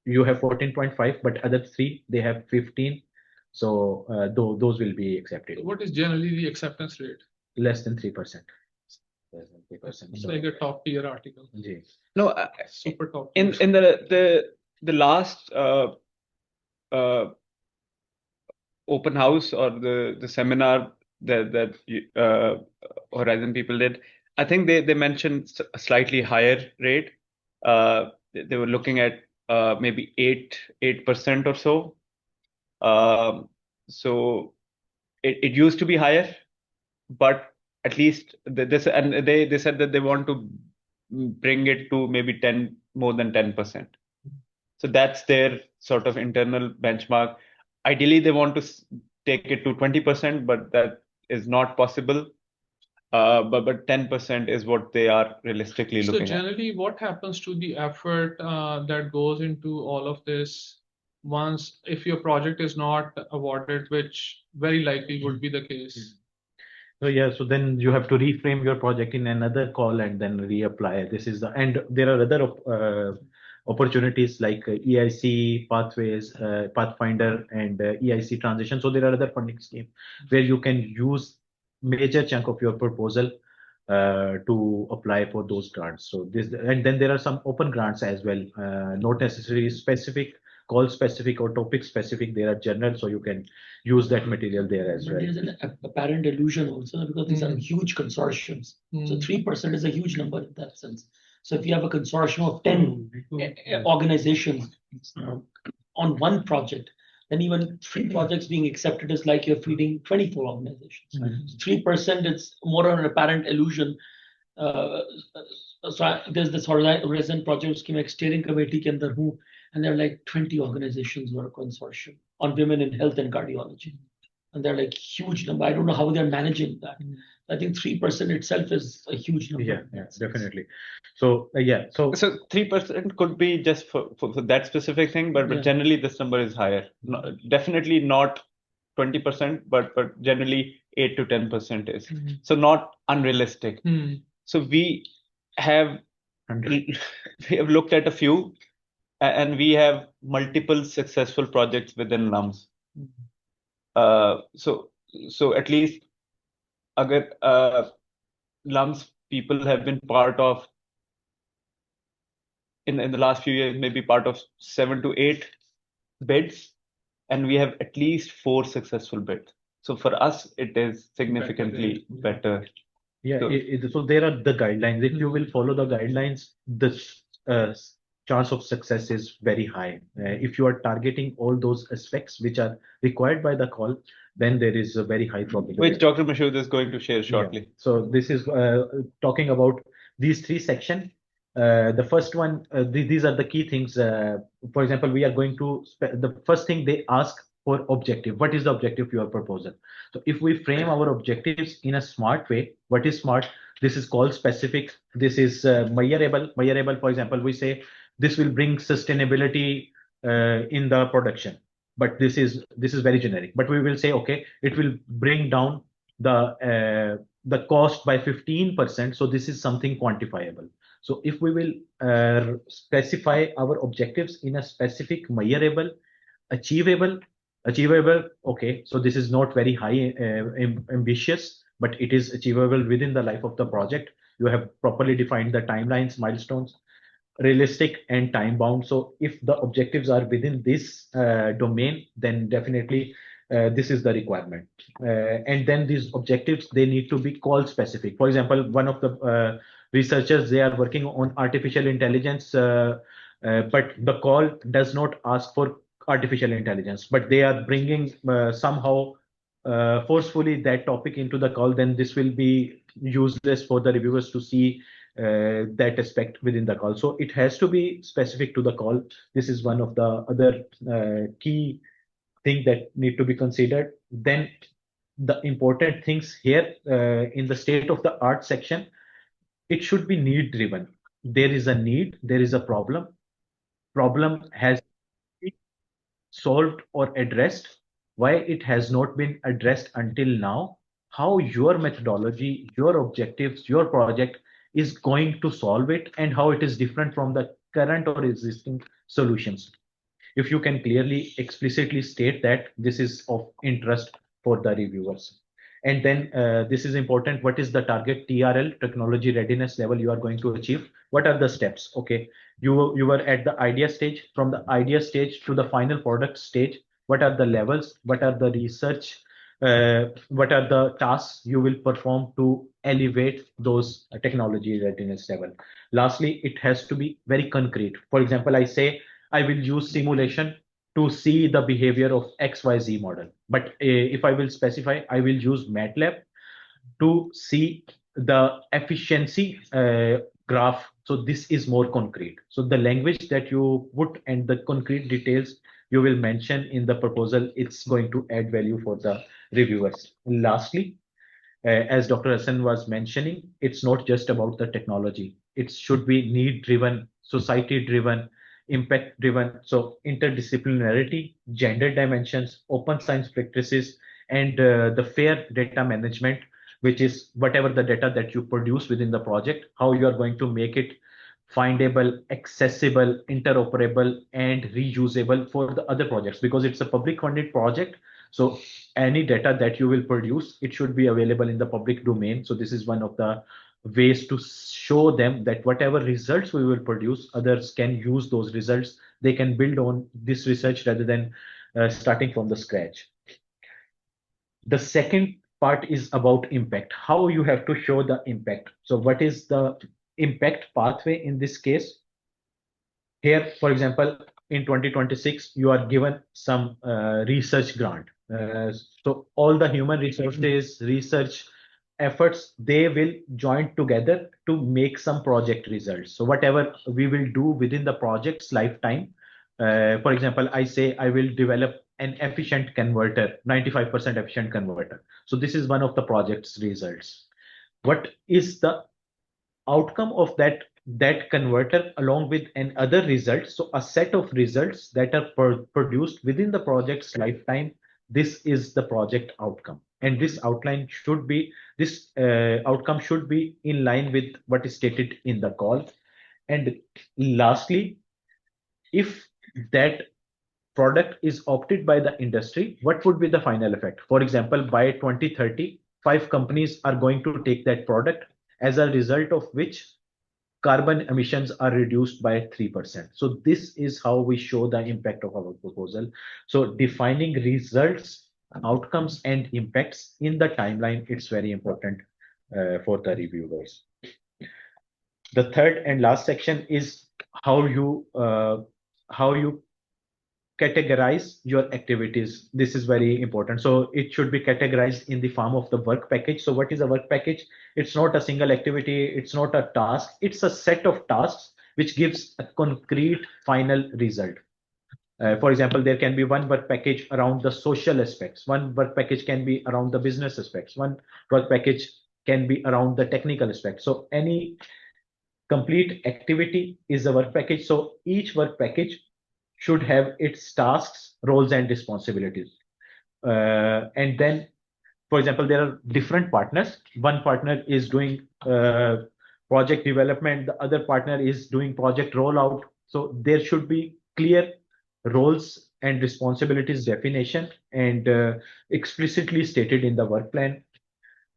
You have 14.5, but other 3, they have 15. So those will be accepted. What is generally the acceptance rate? Less than 3%. Less than 3%. It's like a top tier article. Ji. No, Super top in tier. the last open house or the seminar that Horizon people did, I think they mentioned a slightly higher rate. They were looking at maybe 8% or so. So it used to be higher, but at least this, and they said that they want to bring it to maybe more than 10%. So that's their sort of internal benchmark. Ideally, they want to take it to 20%, but that is not possible. But 10% is what they are realistically So looking at. generally, what happens to the effort that goes into all of this once, if your project is not awarded, which very likely would be the case? So yeah, so then you have to reframe your project in another call and then reapply. This is and there are other opportunities like EIC pathways, Pathfinder, and EIC transition. So there are other funding schemes where you can use major chunk of your proposal to apply for those grants. So this, and then there are some open grants as well, not necessarily specific, call specific or topic specific. They are general, so you can use that material there as But well. there's an apparent illusion also because these are huge consortiums. So 3% is a huge number in that sense. So if you have a consortium of 10 organizations on one project, then even 3 projects being accepted is like you're feeding 24 organizations. 3%, it's more of an apparent illusion. So there's this Horizon project scheme steering committee ke andar hu, and there are like 20 organizations who are a consortium on women in health and cardiology. And they're like huge number. I don't know how they're managing that. I think 3% itself is a huge number. Yeah, definitely. So yeah, so 3% could be just for that specific thing, but generally this number is higher. Definitely not 20%, but generally 8 to 10% is. So not unrealistic. So we have looked at a few, and we have multiple successful projects within LUMS. So at least agar LUMS people have been part of in the last few years, maybe part of 7 to 8 bids, and we have at least 4 successful bids. So for us, it is significantly better. Yeah, so there are the guidelines. If you will follow the guidelines, the chance of success is very high. If you are targeting all those aspects which are required by the call, then there is a very high probability. Which Dr. Mashood is going to share shortly. Yeah. So this is talking about these 3 sections. The first one, these are the key things. For example, we are going to, the first thing they ask for objective. What is the objective of your proposal? So if we frame our objectives in a smart way, what is smart? This is call specific. This is measurable. Measurable, for example, we say this will bring sustainability in the production. But this is very generic. But we will say, okay, it will bring down the cost by 15%. So this is something quantifiable. So if we will specify our objectives in a specific, measurable, achievable. Okay, so this is not very high ambitious, but it is achievable within the life of the project. You have properly defined the timelines, milestones, realistic and time bound. So if the objectives are within this domain, then definitely this is the requirement. And then these objectives, they need to be call specific. For example, one of the researchers, they are working on artificial intelligence, but the call does not ask for artificial intelligence, but they are bringing somehow forcefully that topic into the call. Then this will be useless for the reviewers to see that aspect within the call. So it has to be specific to the call. This is one of the other key thing that need to be considered. Then the important things here in the state of the art section, it should be need driven. There is a need, there is a problem has been solved or addressed, why it has not been addressed until now, how your methodology, your objectives, your project is going to solve it, and how it is different from the current or existing solutions. If you can clearly, explicitly state that, this is of interest for the reviewers. And then this is important. What is the target TRL, technology readiness level, you are going to achieve? What are the steps? Okay, you were at the idea stage. From the idea stage to the final product stage, what are the levels? What are the research? What are the tasks you will perform to elevate those technology readiness level? Lastly, it has to be very concrete. For example, I will use simulation to see the behavior of XYZ model. But if I will specify, I will use MATLAB to see the efficiency graph. So this is more concrete. So the language that you put and the concrete details you will mention in the proposal, it's going to add value for the reviewers. Lastly, as Dr. Hassan was mentioning, it's not just about the technology. It should be need driven, society driven, impact driven. So interdisciplinarity, gender dimensions, open science practices, and the fair data management, which is whatever the data that you produce within the project, how you are going to make it findable, accessible, interoperable, and reusable for the other projects, because it's a public funded project. So any data that you will produce, it should be available in the public domain. So this is one of the ways to show them that whatever results we will produce, others can use those results. They can build on this research rather than starting from the scratch. The second part is about impact, how you have to show the impact. So what is the impact pathway in this case? Here, for example, in 2026, you are given some research grant. So all the human resources, research efforts, they will join together to make some project results. So whatever we will do within the project's lifetime, for example, I say I will develop an efficient converter, 95% efficient converter. So this is one of the project's results. What is the outcome of that converter along with another result? So a set of results that are produced within the project's lifetime, this is the project outcome, and this outcome should be in line with what is stated in the call. And lastly, if that product is opted by the industry, what would be the final effect? For example, by 2030, 5 companies are going to take that product, as a result of which carbon emissions are reduced by 3%. So this is how we show the impact of our proposal. So defining results, outcomes, and impacts in the timeline, it's very important for the reviewers. The third and last section is how you categorize your activities. This is very important. So it should be categorized in the form of the work package. So what is a work package? It's not a single activity. It's not a task. It's a set of tasks which gives a concrete final result. For example, there can be one work package around the social aspects. One work package can be around the business aspects. One work package can be around the technical aspects. So any complete activity is a work package. So each work package should have its tasks, roles, and responsibilities. And then, for example, there are different partners. One partner is doing project development, the other partner is doing project rollout. So there should be clear roles and responsibilities definition, and explicitly stated in the work plan.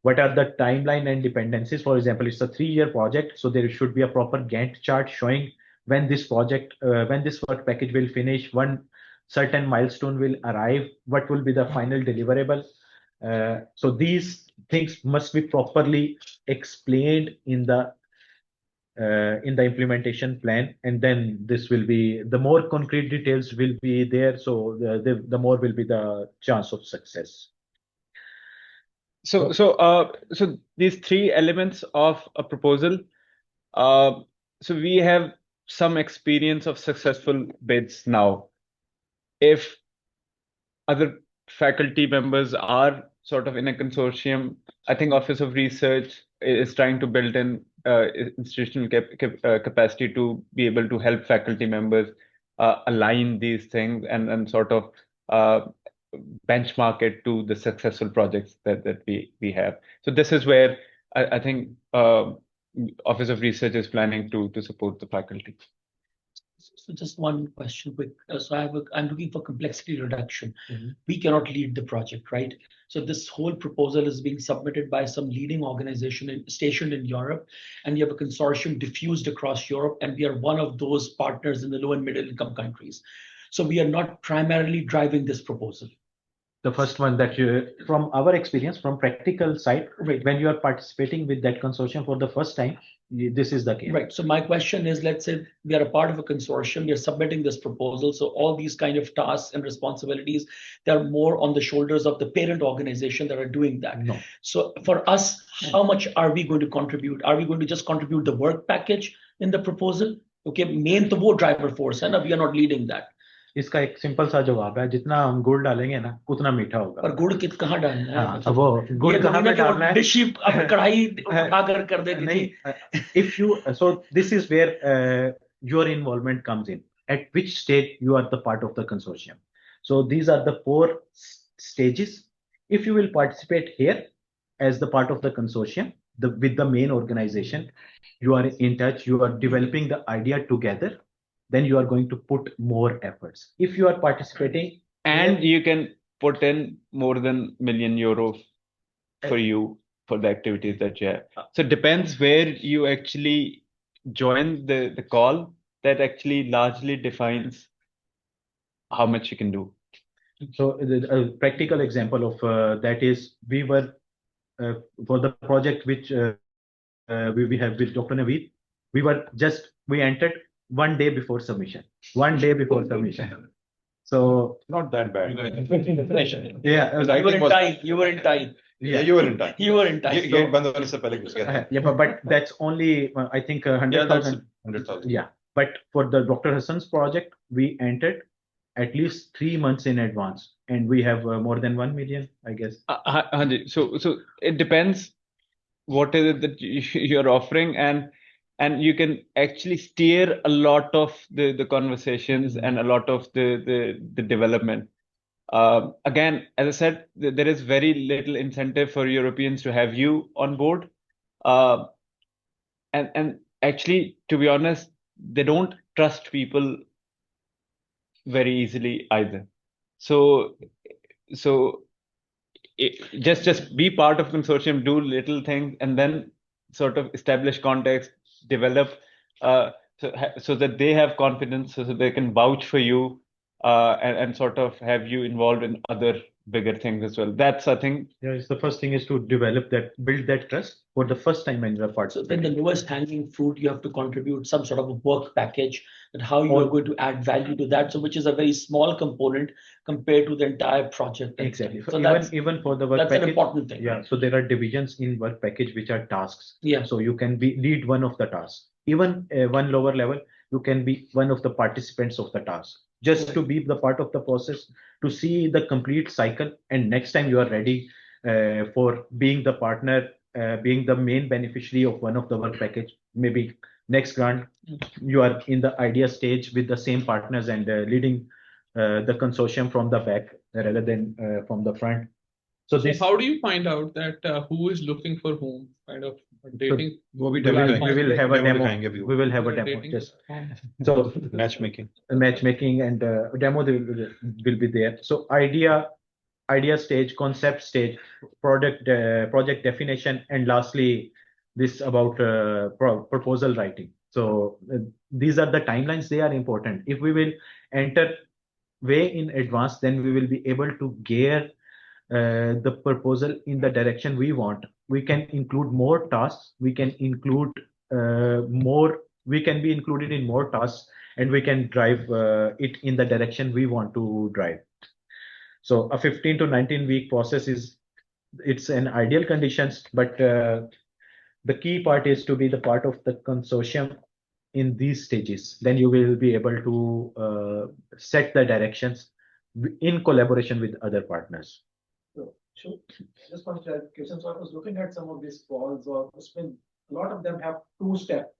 What are the timeline and dependencies? For example, it's a 3-year project, so there should be a proper Gantt chart showing when this work package will finish, when certain milestone will arrive, what will be the final deliverable. So these things must be properly explained in the implementation plan, and then this will be, the more concrete details will be there, so the more will be the chance of success. So these 3 elements of a proposal. So we have some experience of successful bids now. If other faculty members are sort of in a consortium, I think Office of Research is trying to build in institutional capacity to be able to help faculty members align these things and sort of benchmark it to the successful projects that we have. So this is where I think Office of Research is planning to support the faculty. So just one question quick. I'm looking for complexity reduction. We cannot lead the project, right? So this whole proposal is being submitted by some leading organization stationed in Europe, and you have a consortium diffused across Europe, and we are one of those partners in the low and middle income countries. So we are not primarily driving this proposal. The first one that from our experience, from practical side, Right. when you are participating with that consortium for the first time, this is the case. Right. So my question is, let's say we are a part of a consortium, we are submitting this proposal. So all these kind of tasks and responsibilities, they're more on the shoulders of the parent organization that are doing that. No. So for us, how much are we going to contribute? Are we going to just contribute the work package in the proposal? Okay, main to wo driver force hai na, we are not leading that. इसका एक simple सा जवाब है, जितना हम गुड़ डालेंगे ना उतना मीठा होगा। पर गुड़ कहाँ डालना है? हाँ, अब वो गुड़ कहाँ पे डालना है? डिश कढ़ाई उठाकर कर दे नहीं, if you so this is where your involvement comes in. At which stage you are the part of the consortium. So these are the 4 stages. If you will participate here as the part of the consortium, with the main organization, you are in touch, you are developing the idea together, then you are going to put more efforts. If you are participating, and you can put in more than €1 million for you for the activities that you have. So it depends where you actually join the call. That actually largely defines how much you can do. So a practical example of that is we were for the project which we have with Dr. Naveed, we entered 1 day before submission. 1 day before submission. So not that bad. Yeah, you were in time. Yeah, you were in time. You were in time. Gate बंद होने से पहले घुस गया था. Yeah, but that's only I think 100,000. 100,000. Yeah, but for the Dr. Hassan's project, we entered at least 3 months in advance, and we have more than 1 million, I guess. Hanji, so it depends what is it that you're offering, and you can actually steer a lot of the conversations and a lot of the development. Again, as I said, there is very little incentive for Europeans to have you on board. And actually, to be honest, they don't trust people very easily either. So just be part of consortium, do little things, and then sort of establish context, develop so that they have confidence, so that they can vouch for you and sort of have you involved in other bigger things as well. That's, I think, Yeah, it's the first thing is to build that trust for the first time when you are So then participating. the lowest hanging fruit, you have to contribute some sort of a work package, and how you are going to add value to that. So which is a very small component compared to the entire project. Exactly. So that's Even for the work an package. important thing. Yeah, so there are divisions in work package which are tasks. Yeah. So you can lead one of the tasks. Even one lower level, you can be one of the participants of the task. Just to be the part of the process, to see the complete cycle, and next time you are ready for being the partner, being the main beneficiary of one of the work package, maybe next grant, you are in the idea stage with the same partners and leading the consortium from the back rather than from the front. So So how do you find out that who is looking for whom? Kind of dating. वो भी we demo will have a demo. दिखाएंगे अभी वो. We will have a You're demo. dating Just platform. so Matchmaking. matchmaking and demo will be there. So idea stage, concept stage, project definition, and lastly this about proposal writing. So these are the timelines. They are important. If we will enter way in advance, then we will be able to gear the proposal in the direction we want. We can include more tasks. We can include we can be included in more tasks, and we can drive it in the direction we want to drive. So a 15 to 19 week process it's an ideal conditions, but the key part is to be the part of the consortium in these stages. Then you will be able to set the directions in collaboration with other partners. So just one clarification. So I was looking at some of these calls, or उसमें a lot of them have two-step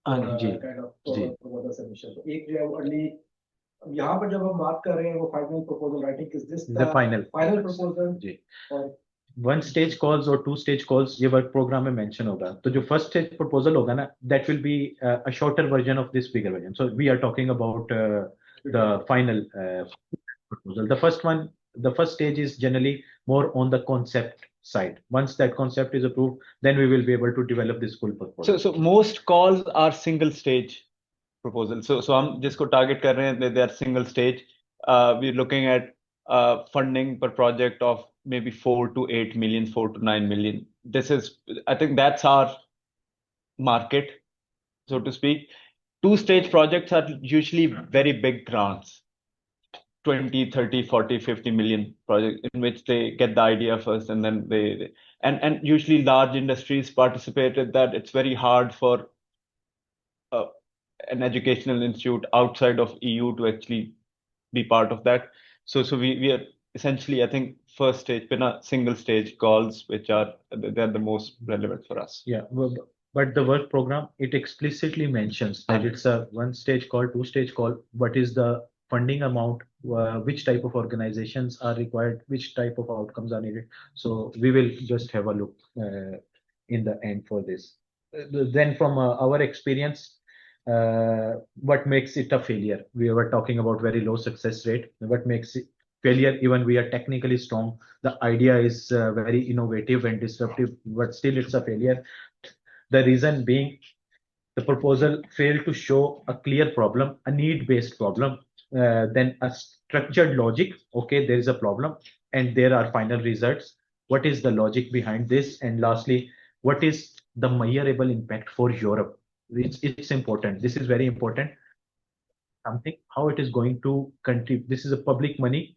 kind of proposal submission. So एक जो है वो early, यहाँ पर जब हम बात कर रहे हैं वो final proposal writing, is this the final proposal? जी. और One stage calls or two stage calls ये work program में mention होगा. तो जो first stage proposal होगा ना, that will be a shorter version of this bigger version. So we are talking about the final proposal. The first stage is generally more on the concept side. Once that concept is approved, then we will be able to develop this full proposal. So most calls are single stage proposal. So हम जिसको target कर रहे हैं, they are single stage. We're looking at funding per project of maybe 4 to 8 million, 4 to 9 million. I think that's our market, so to speak. Two-stage projects are usually very big grants, 20, 30, 40, 50 million projects in which they get the idea first and then and usually large industries participate in that. It's very hard for an educational institute outside of EU to actually be part of that. So we are essentially, I think, first stage, single stage calls, which they're the most relevant for us. Yeah, but the work program, it explicitly mentions that it's a one stage call, two stage call. What is the funding amount? Which type of organizations are required? Which type of outcomes are needed? So we will just have a look in the end for this. Then from our experience, what makes it a failure? We were talking about very low success rate. What makes it failure? Even we are technically strong, the idea is very innovative and disruptive, but still it's a failure. The reason being the proposal failed to show a clear problem, a need-based problem, then a structured logic. Okay, there is a problem and there are final results. What is the logic behind this? And lastly, what is the measurable impact for Europe? It's important. This is very important. Something, how it is going to contribute. This is a public money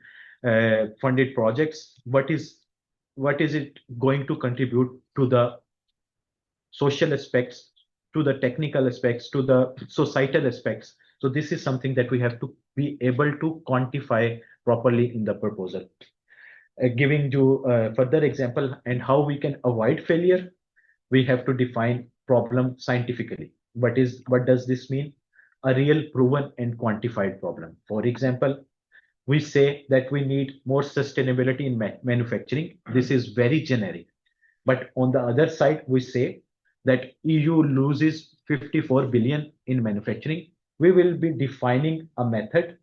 funded projects. What is it going to contribute to the social aspects, to the technical aspects, to the societal aspects? So this is something that we have to be able to quantify properly in the proposal. Giving you further example and how we can avoid failure, we have to define problem scientifically. What does this mean? A real proven and quantified problem. For example, we say that we need more sustainability in manufacturing. This is very generic. But on the other side, we say that EU loses 54 billion in manufacturing. We will be defining a method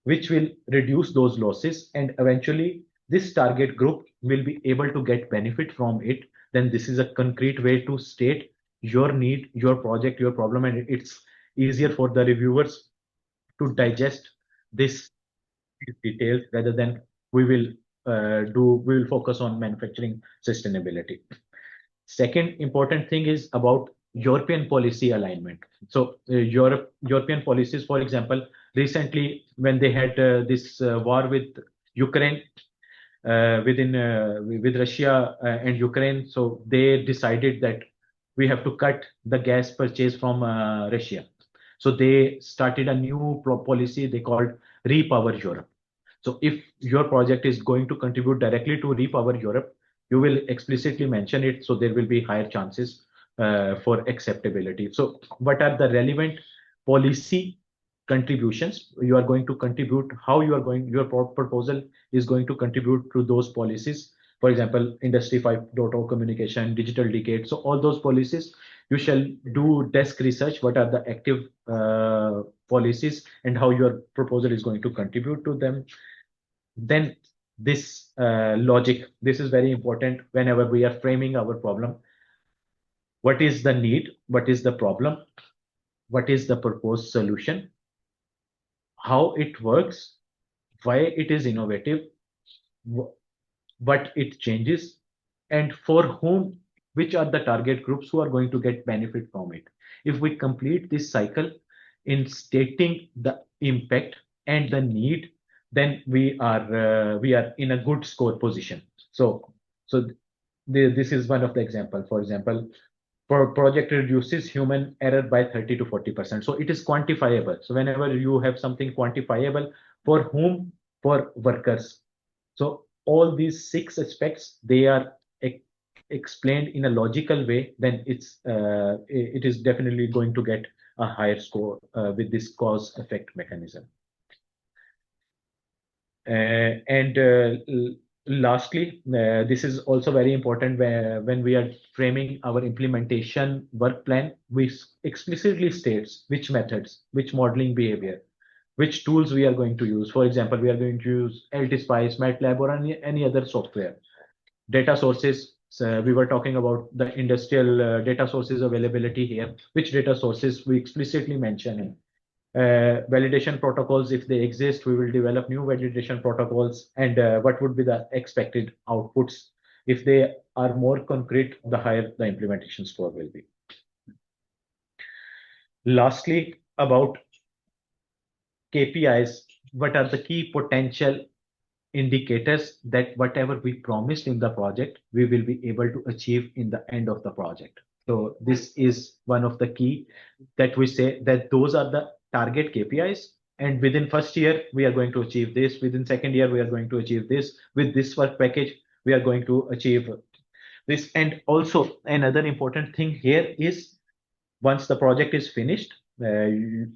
which will reduce those losses, and eventually this target group will be able to get benefit from it. Then this is a concrete way to state your need, your project, your problem, and it's easier for the reviewers to digest this details rather than we will focus on manufacturing sustainability. Second important thing is about European policy alignment. So European policies, for example, recently when they had this war with Ukraine, with Russia and Ukraine, so they decided that we have to cut the gas purchase from Russia. So they started a new policy they called Repower Europe. So if your project is going to contribute directly to Repower Europe, you will explicitly mention it, so there will be higher chances for acceptability. So what are the relevant policy contributions you are going to contribute, how your proposal is going to contribute to those policies? For example, Industry 5.0 communication, digital decade. So all those policies, you shall do desk research. What are the active policies and how your proposal is going to contribute to them? Then this logic, this is very important whenever we are framing our problem. What is the need? What is the problem? What is the proposed solution? How it works? Why it is innovative? What it changes? And for whom, which are the target groups who are going to get benefit from it? If we complete this cycle in stating the impact and the need, then we are in a good score position. So this is one of the example. For example, project reduces human error by 30 to 40%. So it is quantifiable. So whenever you have something quantifiable, for whom? For workers. So all these 6 aspects, they are explained in a logical way, then it is definitely going to get a higher score with this cause effect mechanism. Lastly, this is also very important when we are framing our implementation work plan, we explicitly states which methods, which modeling behavior, which tools we are going to use. For example, we are going to use LTSpice, MATLAB, or any other software. Data sources, we were talking about the industrial data sources availability here, which data sources we explicitly mention. Validation protocols, if they exist, we will develop new validation protocols, and what would be the expected outputs. If they are more concrete, the higher the implementation score will be. Lastly, about KPIs, what are the key potential indicators that whatever we promised in the project, we will be able to achieve in the end of the project. So this is one of the key that we say that those are the target KPIs. And within first year, we are going to achieve this. Within second year, we are going to achieve this. With this work package, we are going to achieve this. And also another important thing here is once the project is finished,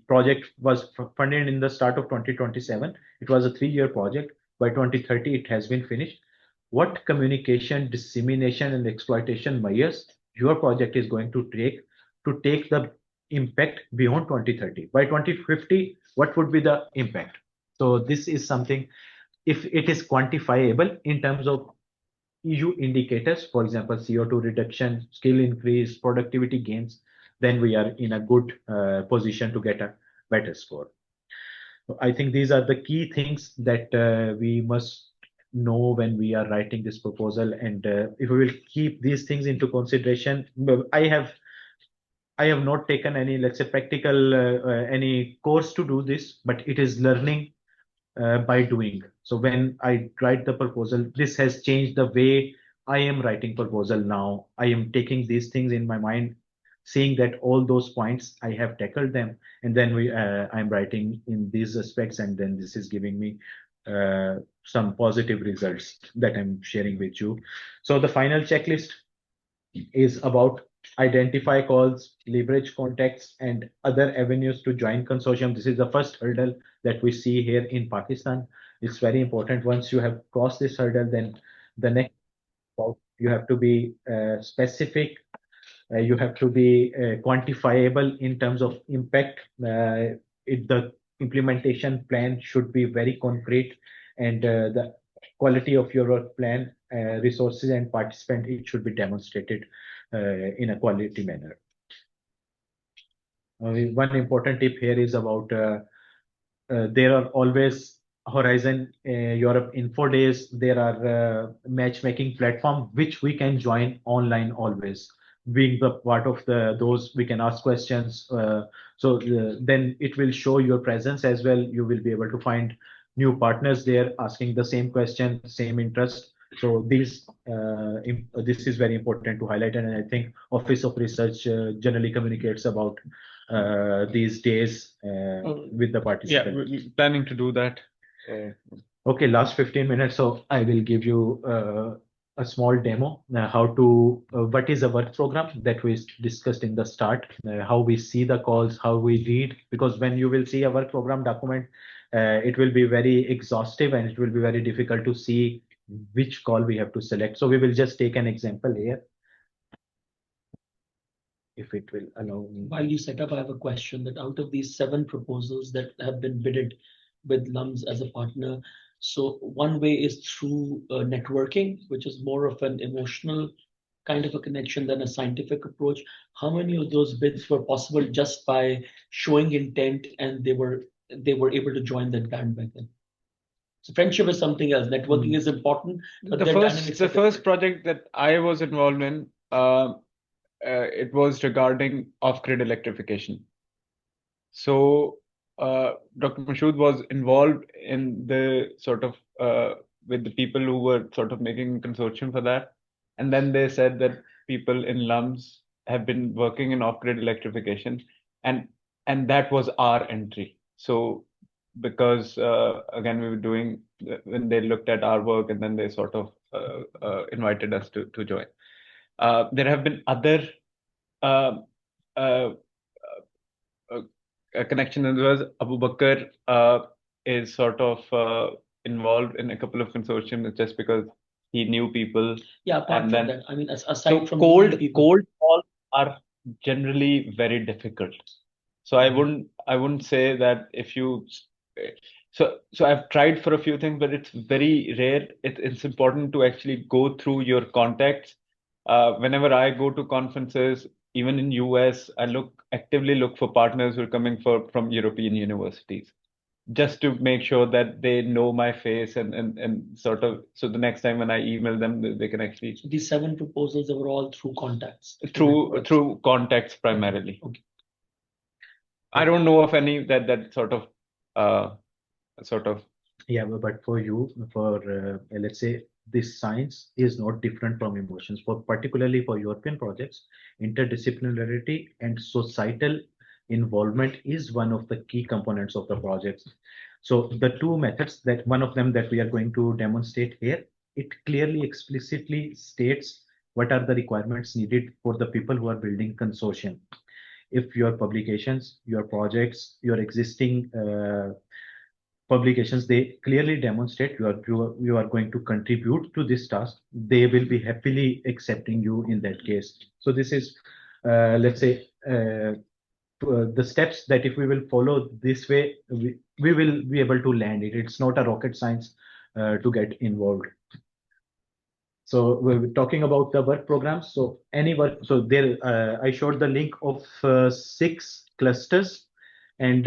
project was funded in the start of 2027. It was a 3-year project. By 2030, it has been finished. What communication, dissemination, and exploitation measures your project is going to take the impact beyond 2030? By 2050, what would be the impact? So this is something, if it is quantifiable in terms of EU indicators, for example, CO2 reduction, skill increase, productivity gains, then we are in a good position to get a better score. So I think these are the key things that we must know when we are writing this proposal. And if we will keep these things into consideration, I have not taken any, let's say, practical any course to do this, but it is learning by doing. So when I write the proposal, this has changed the way I am writing proposal now. I am taking these things in my mind, seeing that all those points I have tackled them, and then I'm writing in these aspects, and then this is giving me some positive results that I'm sharing with you. So the final checklist is about identify calls, leverage contacts, and other avenues to join consortium. This is the first hurdle that we see here in Pakistan. It's very important. Once you have crossed this hurdle, then the next, you have to be specific. You have to be quantifiable in terms of impact. The implementation plan should be very concrete, and the quality of your work plan, resources, and participant, it should be demonstrated in a quality manner. One important tip here is about there are always Horizon Europe Info Days. There are matchmaking platform which we can join online always. Being the part of those, we can ask questions. Then it will show your presence as well. You will be able to find new partners there asking the same question, same interest. So this is very important to highlight, and I think Office of Research generally communicates about these days with the participants. Yeah, we're planning to do that. Okay, last 15 minutes, so I will give you a small demo how to what is a work program that we discussed in the start, how we see the calls, how we read, because when you will see a work program document, it will be very exhaustive and it will be very difficult to see which call we have to select. So we will just take an example here, if it will allow me. While you set up, I have a question that out of these 7 proposals that have been bidded with LUMS as a partner, so one way is through networking, which is more of an emotional kind of a connection than a scientific approach. How many of those bids were possible just by showing intent and they were able to join that bandwagon? So friendship is something else. Networking is important. But the first project that I was involved in, it was regarding off-grid electrification. So Dr. Mashood was involved in the sort of with the people who were sort of making a consortium for that. And then they said that people in LUMS have been working in off-grid electrification, and that was our entry. So because again, we were doing, when they looked at our work, and then they sort of invited us to join. There have been other uh, uh, connection as well. Abu Bakr is sort of involved in a couple of consortiums just because he knew people. Yeah, apart And from then, that, I mean, aside so from cold knowing people, calls are generally very difficult. So I wouldn't say that if you so I've tried for a few things, but it's very rare. It's important to actually go through your contacts. Whenever I go to conferences, even in US, I actively look for partners who are coming from European universities, just to make sure that they know my face and sort of, so the next time when I email them, they can actually so these 7 proposals they were all through contacts. through contacts primarily. Okay. I don't know of any that sort of Yeah, but for you, let's say this science is not different from emotions. For particularly for European projects, interdisciplinarity and societal involvement is one of the key components of the projects. So the two methods, that one of them that we are going to demonstrate here, it clearly explicitly states what are the requirements needed for the people who are building consortium. If your publications, your projects, your existing publications, they clearly demonstrate you are going to contribute to this task, they will be happily accepting you in that case. So this is, let's say, the steps that if we will follow this way, we will be able to land it. It's not a rocket science to get involved. So we're talking about the work programs. So any work, so there, I showed the link of 6 clusters. And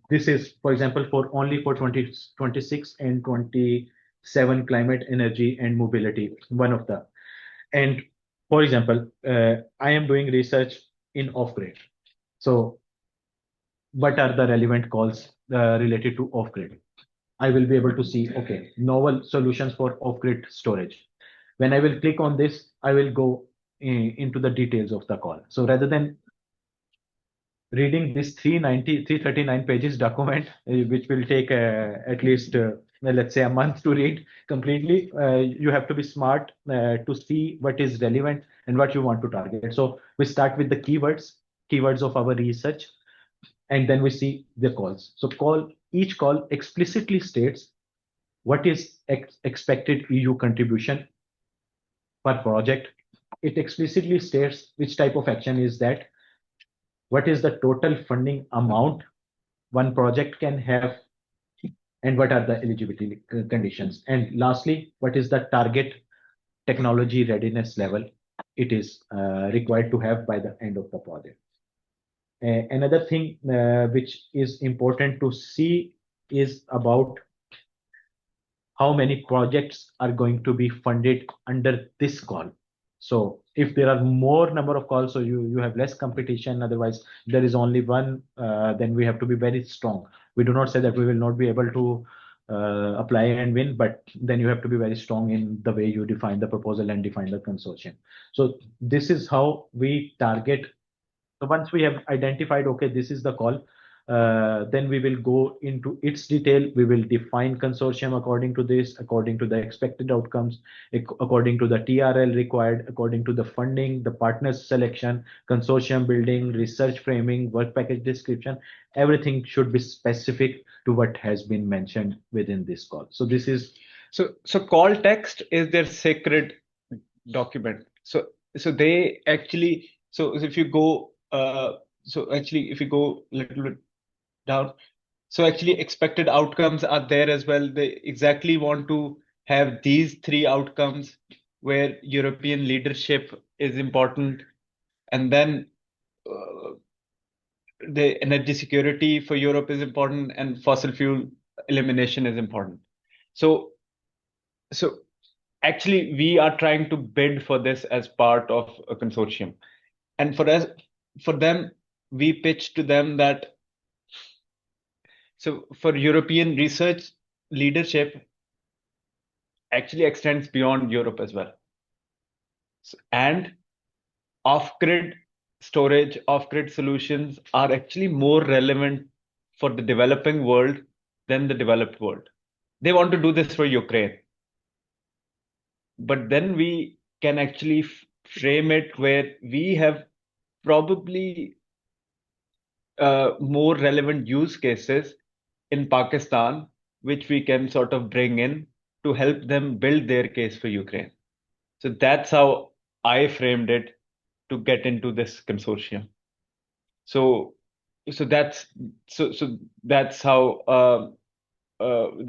this is, for example, for 2026 and 27 climate, energy, and mobility, one of the. And for example, I am doing research in off-grid. So what are the relevant calls related to off-grid? I will be able to see, okay, novel solutions for off-grid storage. When I will click on this, I will go into the details of the call. So rather than reading this 339 pages document, which will take at least, let's say, a month to read completely, you have to be smart to see what is relevant and what you want to target. So we start with the keywords of our research, and then we see the calls. So each call explicitly states what is expected EU contribution per project. It explicitly states which type of action is that, what is the total funding amount one project can have, and what are the eligibility conditions. And lastly, what is the target technology readiness level it is required to have by the end of the project. Another thing which is important to see is about how many projects are going to be funded under this call. So if there are more number of calls, so you have less competition. Otherwise, there is only one, then we have to be very strong. We do not say that we will not be able to apply and win, but then you have to be very strong in the way you define the proposal and define the consortium. So this is how we target. So once we have identified, okay, this is the call, then we will go into its detail. We will define consortium according to this, according to the expected outcomes, according to the TRL required, according to the funding, the partners selection, consortium building, research framing, work package description. Everything should be specific to what has been mentioned within this call. So this is so call text is their sacred document. So they actually, so if you go if you go a little bit down, so actually expected outcomes are there as well. They exactly want to have these 3 outcomes where European leadership is important, and then the energy security for Europe is important, and fossil fuel elimination is important. So actually we are trying to bid for this as part of a consortium. And for them, we pitch to them that, so for European research leadership actually extends beyond Europe as well. And off-grid storage, off-grid solutions are actually more relevant for the developing world than the developed world. They want to do this for Ukraine. But then we can actually frame it where we have probably more relevant use cases in Pakistan, which we can sort of bring in to help them build their case for Ukraine. So that's how I framed it to get into this consortium. So that's how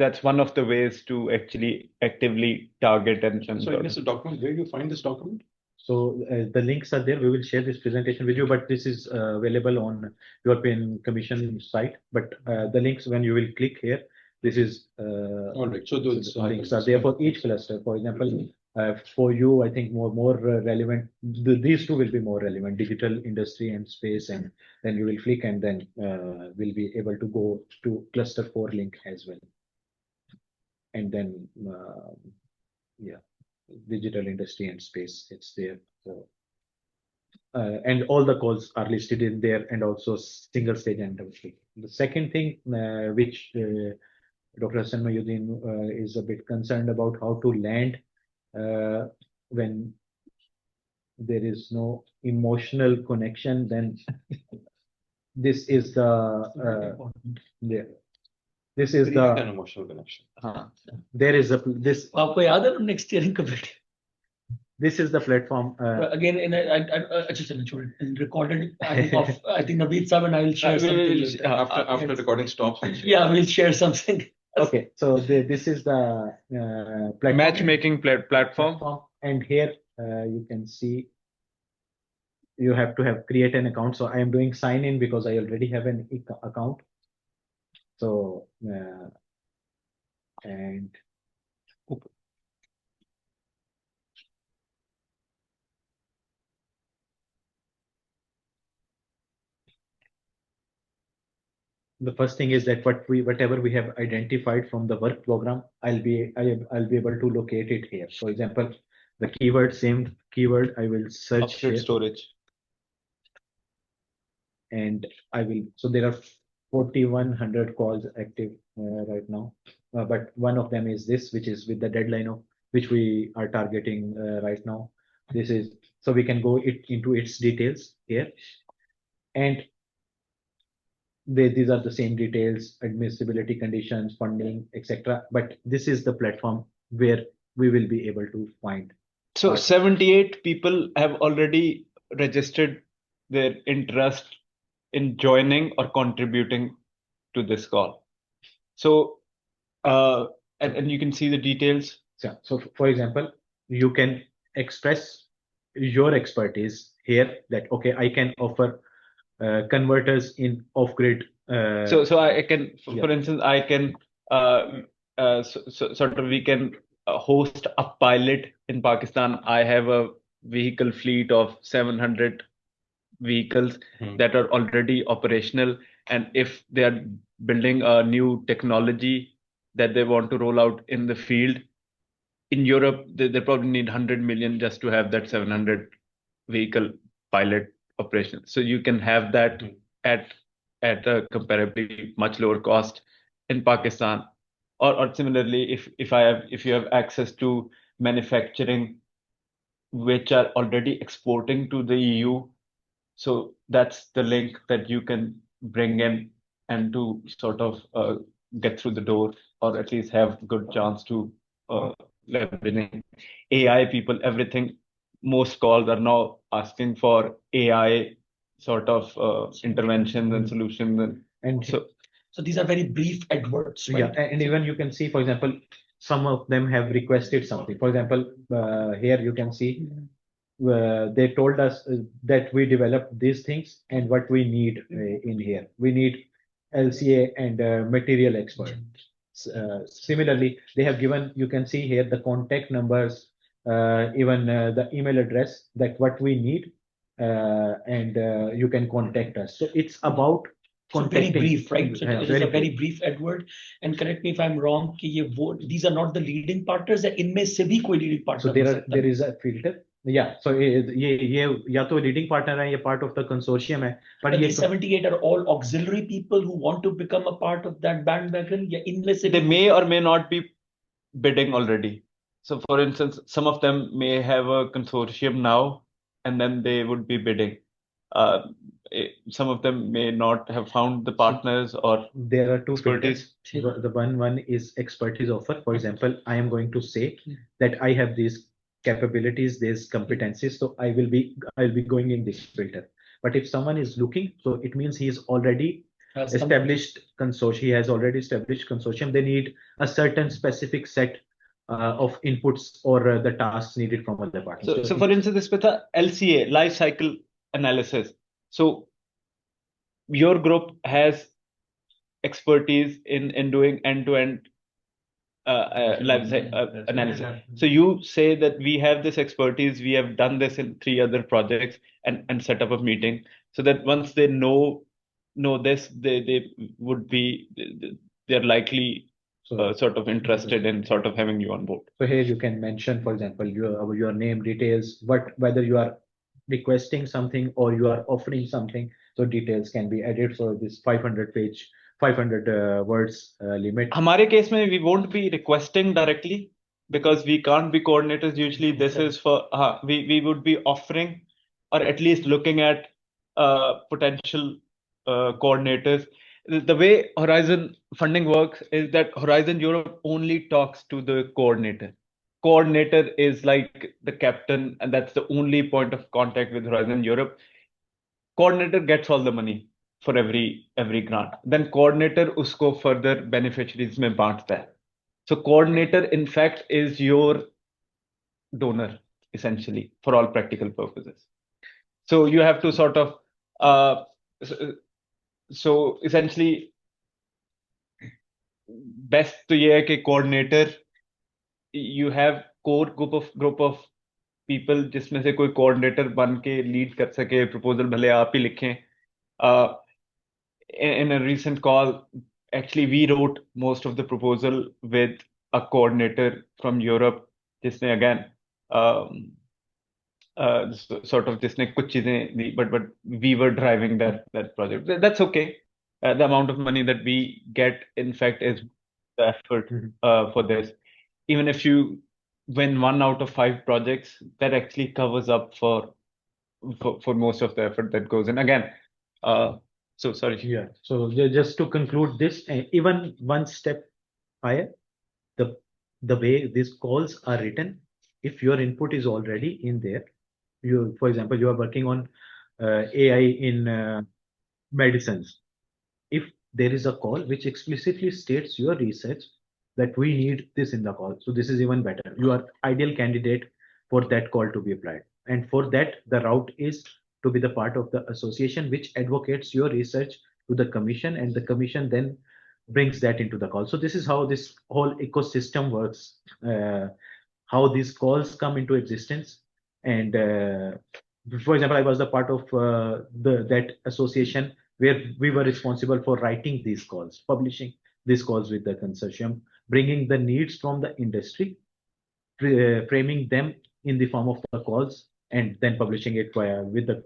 that's one of the ways to actually actively target and So in this document, where do you find this document? So the links are there. We will share this presentation with you, but this is available on European Commission site. But the links, when you will click here, this is All right. So those links are there for each cluster. For example, for you, I think more relevant. These two will be more relevant: digital industry and space. And then you will click, and then will be able to go to cluster 4 link as well. And then yeah, digital industry and space, it's there. So and all the calls are listed in there, and also single stage and double stage. The second thing which Dr. Hassan Mayuddin is a bit concerned about, how to land when there is no emotional connection, then this is the this is the an emotional connection. There is a this आपको याद है next steering committee? This is the platform. Again, in recorded. I think Naveed Sahib and I will share something. After recording stops. Yeah, we'll share something. Okay, so this is the platform. Matchmaking platform. And here you can see you have to create an account. So I am doing sign in because I already have an account. So and the first thing is that whatever we have identified from the work program, I'll be able to locate it here. For example, the keyword, same keyword, I will search here, storage, and I will. So there are 4,100 calls active right now, but one of them is this, which is with the deadline of which we are targeting right now. This is so we can go into its details here, and these are the same details, admissibility conditions, funding, etc. But this is the platform where we will be able to find. So 78 people have already registered their interest in joining or contributing to this call. So and you can see the details. Yeah. So for example, you can express your expertise here that, okay, I can offer converters in off-grid. So I can, for instance, I can sort of we can host a pilot in Pakistan. I have a vehicle fleet of 700 vehicles that are already operational, and if they are building a new technology that they want to roll out in the field in Europe, they probably need 100 million just to have that 700 vehicle pilot operation. So you can have that at a comparably much lower cost in Pakistan. Or similarly, if you have access to manufacturing which are already exporting to the EU, so that's the link that you can bring in and to sort of get through the door, or at least have good chance to leveraging AI people. Everything, most calls are now asking for AI sort of interventions and solutions, and so these are very brief adverts, right? Yeah, and even you can see, for example, some of them have requested something. For example, here you can see they told us that we developed these things, and what we need in here, we need LCA and material expert. Similarly, they have given, you can see here, the contact numbers, even the email address, that what we need, and you can contact us. So it's about very brief, right? So it is a very brief advert. And correct me if I'm wrong, these are not the leading partners. इनमें से भी कोई leading partner. So there is a filter. Yeah. So ये या तो leading partner है, ये part of the consortium है. But these 78 are all auxiliary people who want to become a part of that bandwagon. या इनमें से they may or may not be bidding already. So for instance, some of them may have a consortium now, and then they would be bidding. Some of them may not have found the partners or There are two expertise. filters. The one is expertise offer. For example, I am going to say that I have these capabilities, these competencies, so I'll be going in this filter. But if someone is looking, so it means he is already established consortium. He has already established consortium. They need a certain specific set of inputs or the tasks needed from other parties. So for instance, this with the LCA, life cycle analysis. So your group has expertise in doing end-to-end life cycle analysis. So you say that we have this expertise, we have done this in 3 other projects, and set up a meeting so that once they know this, they would be, they're likely sort of interested in sort of having you on board. So here you can mention, for example, your name details, whether you are requesting something or you are offering something. So details can be added. So this 500 words limit. हमारे case में we won't be requesting directly because we can't be coordinators. Usually this is for we would be offering or at least looking at potential coordinators. The way Horizon funding works is that Horizon Europe only talks to the coordinator. Coordinator is like the captain, and that's the only point of contact with Horizon Europe. Coordinator gets all the money for every grant. Then coordinator usko further beneficiaries में बांटता है. So coordinator in fact is your donor essentially for all practical purposes. So you have to sort of so essentially best तो ये है कि coordinator you have core group of people जिसमें से कोई coordinator बन के lead कर सके, proposal भले आप ही लिखें. In a recent call, actually we wrote most of the proposal with a coordinator from Europe, जिसने again sort of जिसने कुछ चीजें दी, but we were driving that project. That's okay. The amount of money that we get, in fact, is the effort for this. Even if you win 1 out of 5 projects, that actually covers up for most of the effort that goes in. Again, so sorry. Yeah. So just to conclude this, even one step higher, the way these calls are written, if your input is already in there, for example, you are working on AI in medicines. If there is a call which explicitly states your research that we need this in the call, so this is even better. You are ideal candidate for that call to be applied. And for that, the route is to be the part of the association which advocates your research to the commission, and the commission then brings that into the call. So this is how this whole ecosystem works, how these calls come into existence. And for example, I was the part of that association where we were responsible for writing these calls, publishing these calls with the consortium, bringing the needs from the industry, framing them in the form of the calls, and then publishing it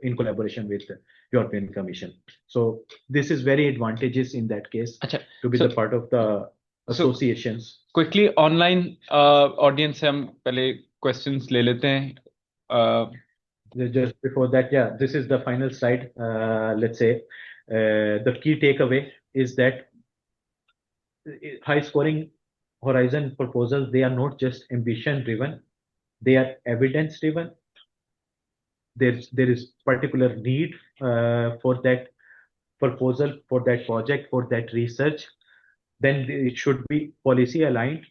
in collaboration with the European Commission. So this is very advantageous in that case to be the part of the associations. Quickly, online audience से हम पहले questions ले लेते हैं. Just before that, yeah, this is the final slide. Let's say the key takeaway is that high scoring Horizon proposals, they are not just ambition driven, they are evidence driven. There is particular need for that proposal, for that project, for that research. Then it should be policy aligned,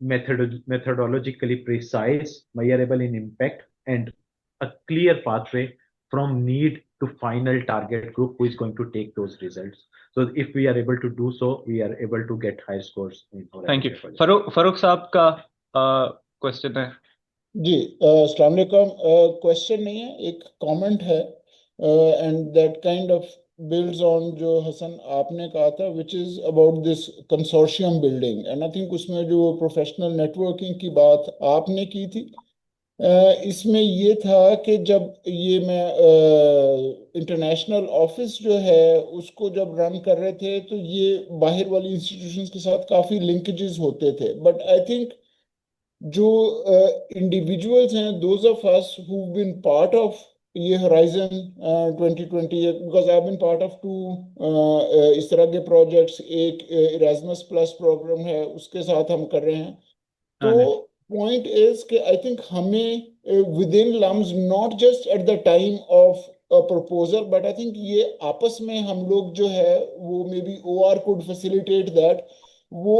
methodologically precise, measurable in impact, and a clear pathway from need to final target group who is going to take those results. So if we are able to do so, we are able to get high scores in Horizon. Thank you. Farooq साहब का question है. जी, अस्सलाम वालेकुम. Question नहीं है, एक comment है, and that kind of builds on जो हसन आपने कहा था, which is about this consortium building, and I think उसमें जो प्रोफेशनल नेटवर्किंग की बात आपने की थी, इसमें ये था कि जब ये मैं इंटरनेशनल ऑफिस जो है उसको जब रन कर रहे थे तो ये बाहर वाली इंस्टीट्यूशंस के साथ काफ़ी लिंकेजेस होते थे, बट आई थिंक जो individuals हैं, those of us who've been part of ये Horizon 2020, because I've been part of two इस तरह के projects, एक Erasmus Plus program है, उसके साथ हम कर रहे हैं. तो point is कि I think हमें within LUMS, not just at the time of a proposal, but I think ये आपस में हम लोग जो है वो maybe OR could facilitate that. वो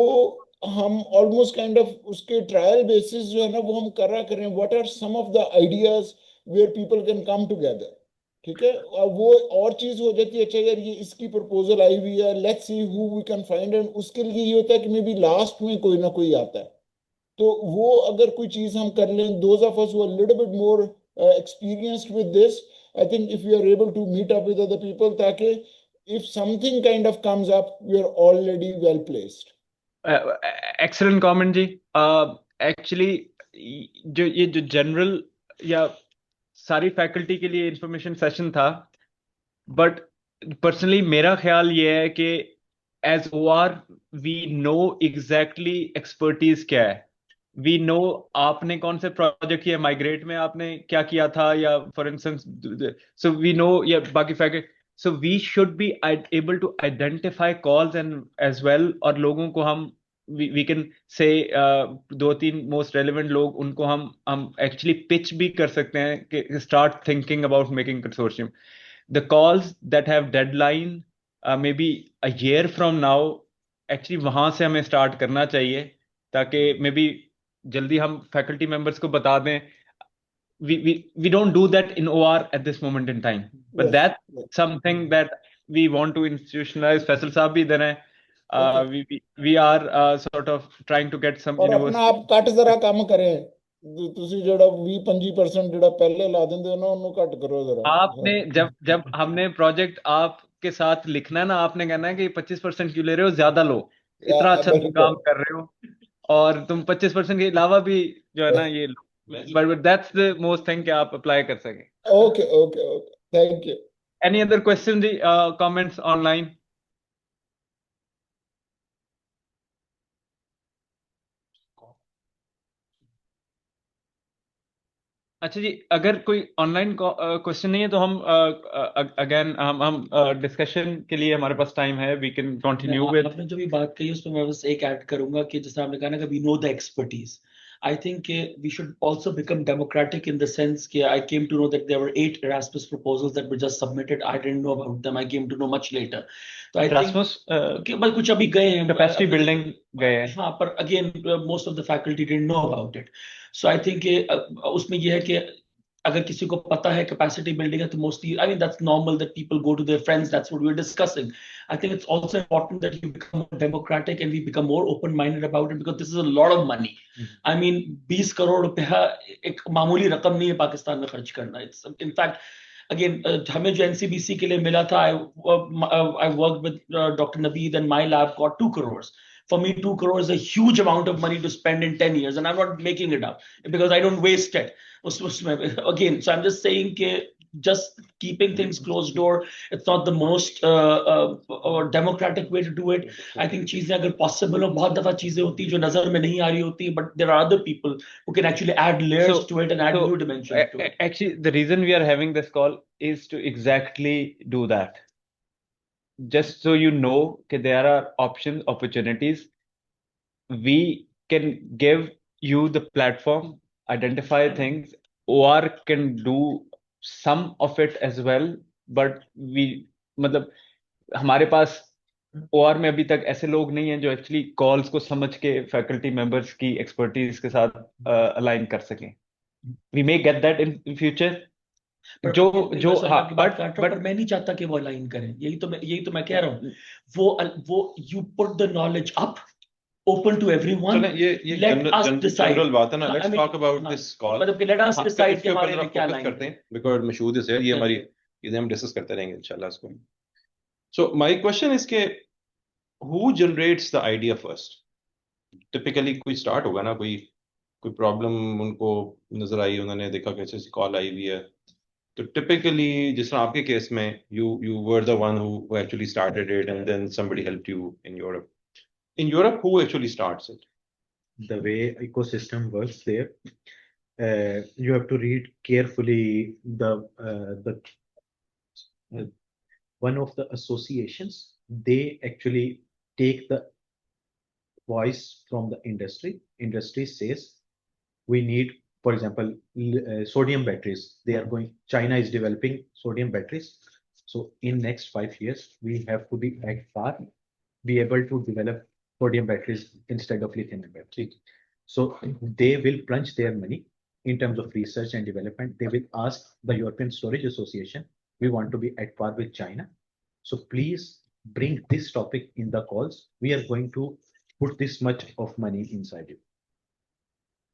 हम almost kind of उसके trial basis जो है ना वो हम करें. What are some of the ideas where people can come together? ठीक है, वो और चीज हो जाती है. अच्छा यार ये इसकी प्रपोजल आई हुई है, let's see who we can find, and उसके लिए ये होता है कि मे बी लास्ट में कोई ना कोई आता है. तो वो अगर कोई चीज हम कर लें, those of us who are a little bit more experienced with this, I think if we are able to meet up with other people, ताकि if something kind of comes up, we are already well placed. Excellent comment जी. Actually जो general या सारी faculty के लिए information session था, but personally मेरा ख्याल ये है कि as OR we know exactly expertise क्या है. वी नो आपने कौन से प्रोजेक्ट किया, माइग्रेट में आपने क्या किया था, या for instance, so we know, या बाकी faculty. So we should be able to identify calls and as well, और लोगों को हम we can say 2-3 most relevant लोग, उनको हम एक्चुअली पिच भी कर सकते हैं कि start thinking about making consortium. The calls that have deadline maybe a year from now, actually वहां से हमें स्टार्ट करना चाहिए, ताकि मे बी जल्दी हम फैकल्टी मेंबर्स को बता दें. We don't do that in OR at this moment in time, but Yes, that's yes. something that we want to institutionalize. Faisal साहब भी इधर हैं. We are sort of trying to get some और अपना आप university. ਘੱਟ ਜ਼ਰਾ ਕੰਮ ਕਰੇ. ਤੁਸੀਂ ਜਿਹੜਾ 20-25% ਜਿਹੜਾ ਪਹਿਲੇ ਲਾ ਦਿੰਦੇ ਹੋ ਨਾ ਉਹਨੂੰ ਘੱਟ ਕਰੋ ਜ਼ਰਾ. आपने जब हमने प्रोजेक्ट आपके साथ लिखना है ना, आपने कहना है कि 25% क्यों ले रहे हो, ज्यादा लो, इतना अच्छा तुम काम कर रहे हो, और तुम 25% के अलावा भी जो है ना ये लो. But that's the most thing कि आप अप्लाई कर सके. Okay okay okay, thank you. Any other question जी, कमेंट्स ऑनलाइन? अच्छा जी, अगर कोई ऑनलाइन क्वेश्चन नहीं है तो हम अगेन हम डिस्कशन के लिए हमारे पास टाइम है, वी कैन कंटिन्यू विद. आपने जो भी बात कही उसमें मैं बस एक ऐड करूंगा कि जैसे आपने कहा ना कि we know the expertise. I think we should also become democratic in the sense that I came to know that there were 8 Erasmus proposals that were just submitted. I didn't know about them. I came to know much later. So I Erasmus think बस कुछ अभी गए हैं, capacity building गए हैं. हाँ, पर again most of the faculty didn't know about it. So I think उसमें ये है कि अगर किसी को पता है capacity building है तो mostly, I mean, that's normal that people go to their friends. That's what we're discussing. I think it's also important that you become more democratic and we become more open-minded about it, because this is a lot of money. I mean, 20 crore रुपया एक मामूली रकम नहीं है पाकिस्तान में खर्च करना. It's in fact, again, हमें जो NCBC के लिए मिला था, I worked with Dr. Naveed and my lab got 2 crores. For me, 2 crores is a huge amount of money to spend in 10 years, and I'm not making it up because I don't waste it. Again, so I'm just saying that just keeping things closed door, it's not the most democratic way to do it. I think चीजें अगर possible हो, बहुत दफा चीजें होती जो नजर में नहीं आ रही होती, but there are other people who can actually add layers to it and add new dimensions to it. Actually, the reason we are having this call is to exactly do that. Just so you know that there are options, opportunities. We can give you the platform, identify things, OR can do some of it as well, but मतलब हमारे पास OR में अभी तक ऐसे लोग नहीं हैं जो एक्चुअली कॉल्स को समझ के फैकल्टी मेंबर्स की एक्सपर्टीज के साथ अलाइन कर सकें. We may get that in future. जो हाँ, but मैं नहीं चाहता कि वो अलाइन करें. यही तो मैं कह रहा हूँ. वो you put the knowledge up, open to everyone. ये Let us decide. जनरल बात है ना. Let's talk about this call. मतलब कि let us decide कि हमारे लिए क्या लाइन करते हैं, because मशहूद है ये हमारी चीजें हम डिस्कस करते रहेंगे इंशाल्लाह इसको. So my question is कि who generates the idea first? Typically कोई start होगा ना, कोई प्रॉब्लम उनको नजर आई, उन्होंने देखा कि ऐसी कॉल आई हुई है. तो typically जिस तरह आपके केस में you were the one who actually started it and then somebody helped you in Europe. In Europe, who actually starts it? the way ecosystem works there, you have to read carefully the one of the associations. They actually take the voice from the industry. Industry says we need, for example, sodium batteries. China is developing sodium batteries. So in next 5 years, we have to be at par, be able to develop sodium batteries instead of lithium batteries. So they will plunge their money in terms of research and development. They will ask the European Storage Association, we want to be at par with China. So please bring this topic in the calls. We are going to put this much of money inside it.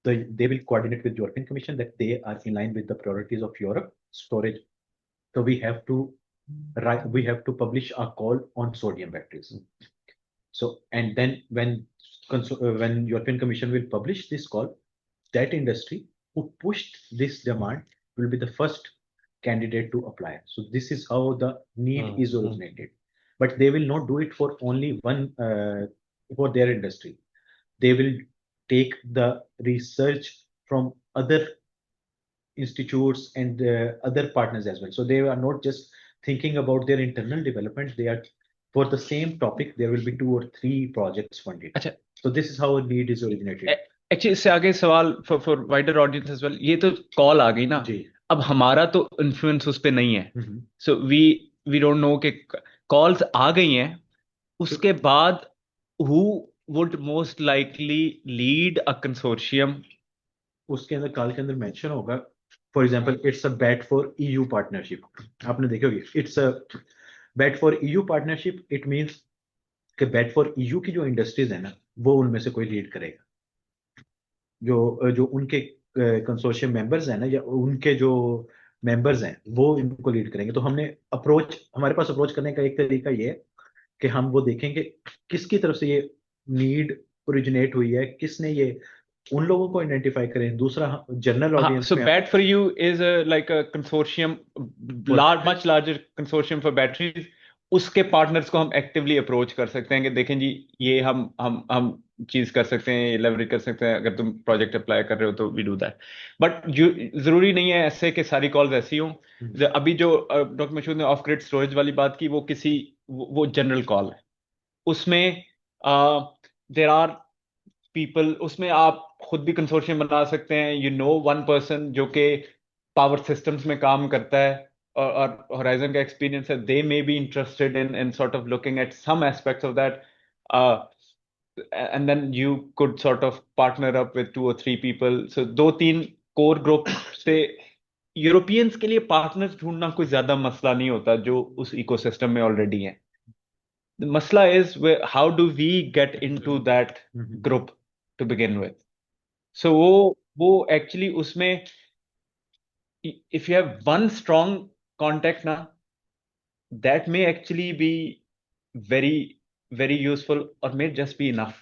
They will coordinate with European Commission that they are in line with the priorities of Europe storage. So we have to publish a call on sodium batteries. So and then when European Commission will publish this call, that industry who pushed this demand will be the first candidate to apply. So this is how the need is originated. But they will not do it for only one for their industry. They will take the research from other institutes and other partners as well. So they are not just thinking about their internal development. They are for the same topic. There will be 2 or 3 projects funded. अच्छा, So this is how a need is originated. Actually इससे आगे सवाल for wider audience as well, ये तो call आ गई ना जी। अब हमारा तो इन्फ्लुएंस उस पे नहीं है, सो वी डोंट नो कि कॉल्स आ गई हैं, उसके बाद who would most likely lead a consortium, उसके अंदर कॉल के अंदर मेंशन होगा, for example it's a bat for EU partnership. आपने देखी होगी, it's a bat for EU partnership. It means कि बैट फॉर ईयू की जो इंडस्ट्रीज है ना, वो उनमें से कोई लीड करेगा. जो उनके कंसोर्शियम मेंबर्स हैं ना, या उनके जो मेंबर्स हैं, वो इनको लीड करेंगे. तो हमारे पास अप्रोच करने का एक तरीका ये है कि हम वो देखेंगे किसकी तरफ से ये नीड ओरिजिनेट हुई है, किसने ये, उन लोगों को आइडेंटिफाई करें. दूसरा general audience so bat for you is like a consortium, much larger consortium for batteries. उसके पार्टनर्स को हम एक्टिवली अप्रोच कर सकते हैं कि देखें जी ये हम चीज कर सकते हैं, लेवरेज कर सकते हैं, अगर तुम प्रोजेक्ट अप्लाई कर रहे हो तो वी डू दैट. बट जरूरी नहीं है ऐसे कि सारी कॉल्स ऐसी हों. अभी जो डॉक्टर मशहूद ने ऑफ ग्रिड स्टोरेज वाली बात की, वो जनरल कॉल है. उसमें देयर आर पीपल, उसमें आप खुद भी कंसोर्शियम बना सकते हैं. यू नो वन पर्सन जो कि पावर सिस्टम्स में काम करता है और होराइजन का एक्सपीरियंस है. They may be interested in sort of looking at some aspects of that, and then you could sort of partner up with 2 or 3 people. So 2-3 core group से Europeans के लिए पार्टनर्स ढूंढना कोई ज्यादा मसला नहीं होता जो उस इकोसिस्टम में ऑलरेडी है. The masla is how do we get into that group to begin with. So वो actually उसमें if you have one strong contact ना, that may actually be very very useful or may just be enough.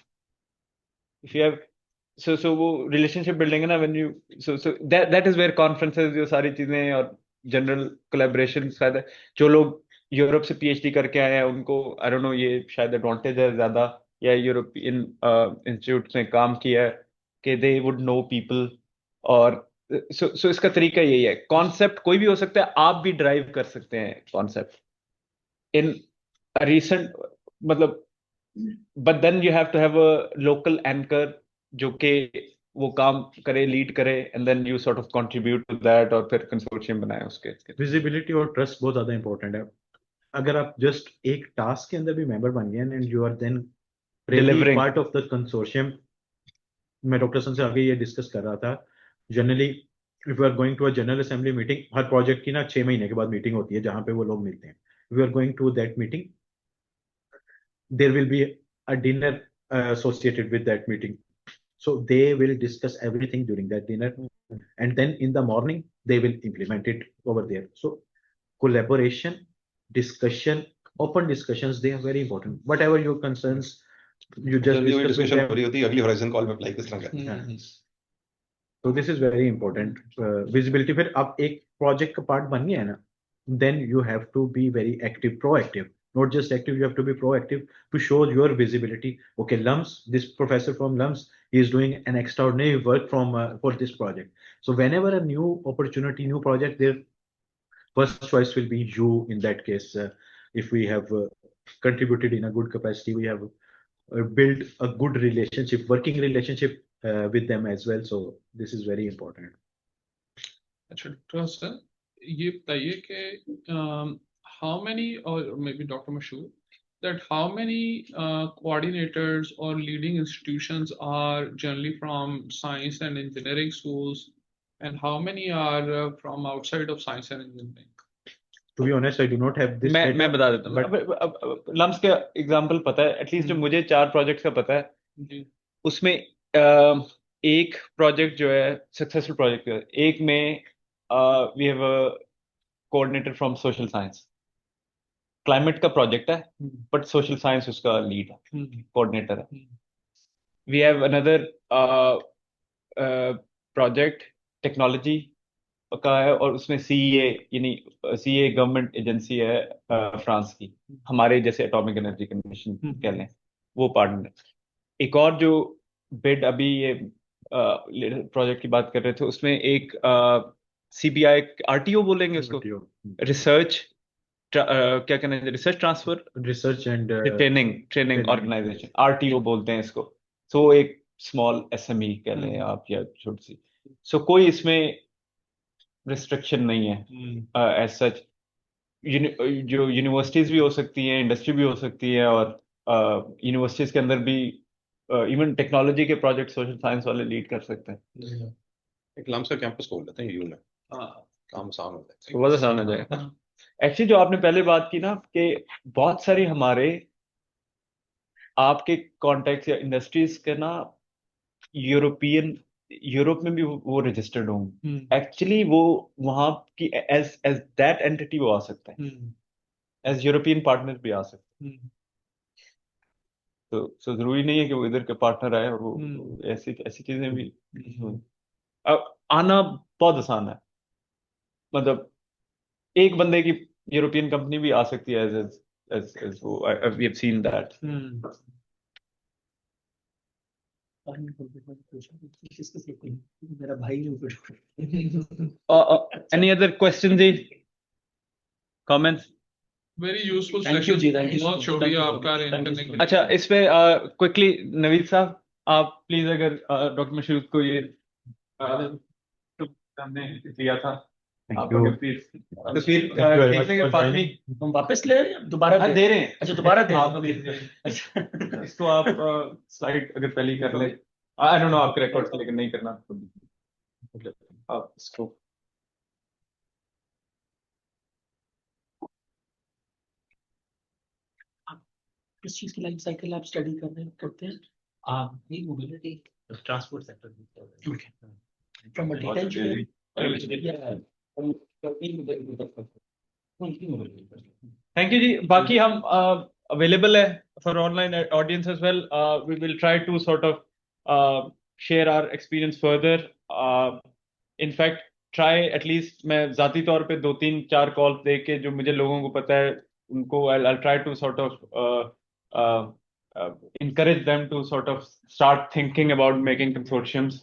If you have so वो relationship building है ना, when you so that is where conferences, जो सारी चीजें और general collaboration शायद है. जो लोग यूरोप से पीएचडी करके आए हैं उनको आई डोंट नो, ये शायद एडवांटेज है ज्यादा, या यूरोपियन इंस्टीट्यूट में काम किया है कि दे वुड नो पीपल. और सो इसका तरीका यही है. कॉन्सेप्ट कोई भी हो सकता है, आप भी ड्राइव कर सकते हैं कॉन्सेप्ट इन रिसेंट, मतलब but then you have to have a local anchor जो कि वो काम करे, लीड करे, and then you sort of contribute to that और फिर कंसोर्शियम बनाए उसके. विजिबिलिटी और ट्रस्ट बहुत ज्यादा इंपॉर्टेंट है. अगर आप जस्ट एक टास्क के अंदर भी मेंबर बन गए and you are then delivering part of the consortium. मैं डॉक्टर सन से आगे ये डिस्कस कर रहा था, generally if you are going to a general assembly meeting, हर प्रोजेक्ट की ना 6 महीने के बाद मीटिंग होती है जहां पे वो लोग मिलते हैं. We are going to that meeting, there will be a dinner associated with that meeting. So they will discuss everything during that dinner, and then in the morning they will implement it over there. So collaboration, discussion, open discussions, they are very important. Whatever your concerns, you just discuss with them. हो रही होती है अगली horizon call में apply किस तरह करना. So this is very important. Visibility. फिर आप एक प्रोजेक्ट का पार्ट बन गया है ना, then you have to be very active, proactive. not just active, you have to be proactive to show your visibility. Okay, LUMS, this professor from LUMS, he is doing an extraordinary work from for this project. So whenever a new opportunity, new project, their first choice will be you in that case. If we have contributed in a good capacity, we have build a good relationship, working relationship with them as well. So this is very important. अच्छा doctor sir ये बताइए कि how many, or maybe Dr. Mashoor, that how many coordinators or leading institutions are generally from science and engineering schools, and how many are from outside of science and engineering? To be honest, I do not have this data. मैं बता देता हूँ. अब lumps का example पता है, at least जो मुझे 4 प्रोजेक्ट्स का पता है, उसमें एक प्रोजेक्ट जो है सक्सेसफुल प्रोजेक्ट है, एक में we have a coordinator from social science. Climate का प्रोजेक्ट है, बट सोशल साइंस उसका लीड है, कोऑर्डिनेटर है. We have another project technology का है, और उसमें सीईए, यानी सीईए गवर्नमेंट एजेंसी है फ्रांस की, हमारे जैसे एटॉमिक एनर्जी कमीशन कह लें, वो पार्टनर. एक और जो बिड अभी ये प्रोजेक्ट की बात कर रहे थे, उसमें एक सीबीआई आरटीओ बोलेंगे उसको, रिसर्च क्या कहना है, research transfer, research and training organisation, RTO बोलते हैं इसको. सो एक स्मॉल एसएमई कह लें आप, या छोटी सी. सो कोई इसमें रिस्ट्रिक्शन नहीं है एज सच. जो यूनिवर्सिटीज भी हो सकती हैं, इंडस्ट्री भी हो सकती है, और यूनिवर्सिटीज के अंदर भी इवन टेक्नोलॉजी के प्रोजेक्ट सोशल साइंस वाले लीड कर सकते हैं. एक लम्स का कैंपस खोल लेते हैं यू में, काम आसान हो जाएगा, बहुत आसान हो जाएगा. एक्चुअली जो आपने पहले बात की ना, कि बहुत सारे हमारे आपके कॉन्टेक्ट या इंडस्ट्रीज के ना यूरोप में भी वो रजिस्टर्ड होंगे. एक्चुअली वो वहां की एज दैट एंटिटी वो आ सकता है, एज यूरोपियन पार्टनर भी आ सकते हैं. तो जरूरी नहीं है कि वो इधर के पार्टनर आए, और वो ऐसी चीजें भी अब आना बहुत आसान है. मतलब एक बंदे की यूरोपियन कंपनी भी आ सकती है एज वो, वी हैव सीन दैट. मेरा भाई any other questions ji, comments? Very useful Thank you session. Ji, thank you. बहुत शुक्रिया आपका अरेंज करने के लिए. अच्छा, इस पे क्विकली नवीद साहब, आप प्लीज, अगर डॉक्टर मशरूर को ये हमने दिया था, आप अगर प्लीज तस्वीर खींचने के बाद भी हम वापस ले रहे हैं, दोबारा दे रहे हैं. अच्छा, दोबारा दे आप इसको आप स्लाइड अगर पहले कर ले, आई डोंट नो आपके रिकॉर्ड्स के, लेकिन नहीं करना तो आप इसको किस चीज की लाइफ साइकिल आप स्टडी करते हैं? नहीं, mobility, transport sector. Okay. From a data engineering? Thank you जी. बाकी हम अवेलेबल है for online audience as well. We will try to sort of share our experience further. In fact try at least, मैं जाती तौर पे 2-3-4 कॉल दे के, जो मुझे लोगों को पता है उनको, I'll try to sort of encourage them to sort of start thinking about making consortiums.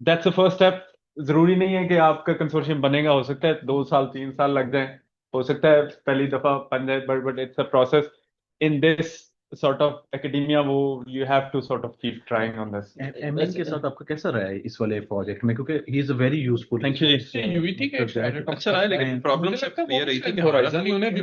That's the first step. जरूरी नहीं है कि आपका कंसोर्शियम बनेगा, हो सकता है 2 साल 3 साल लग जाए, हो सकता है पहली दफा बन जाए, but it's a process. In this sort of academia, वो you have to sort of keep trying on this. MN के साथ आपका कैसा रहा है इस वाले प्रोजेक्ट में, क्योंकि he is a very useful. Thank you जी. यूवीटी का अच्छा रहा है, लेकिन प्रॉब्लम ये रही थी कि होराइजन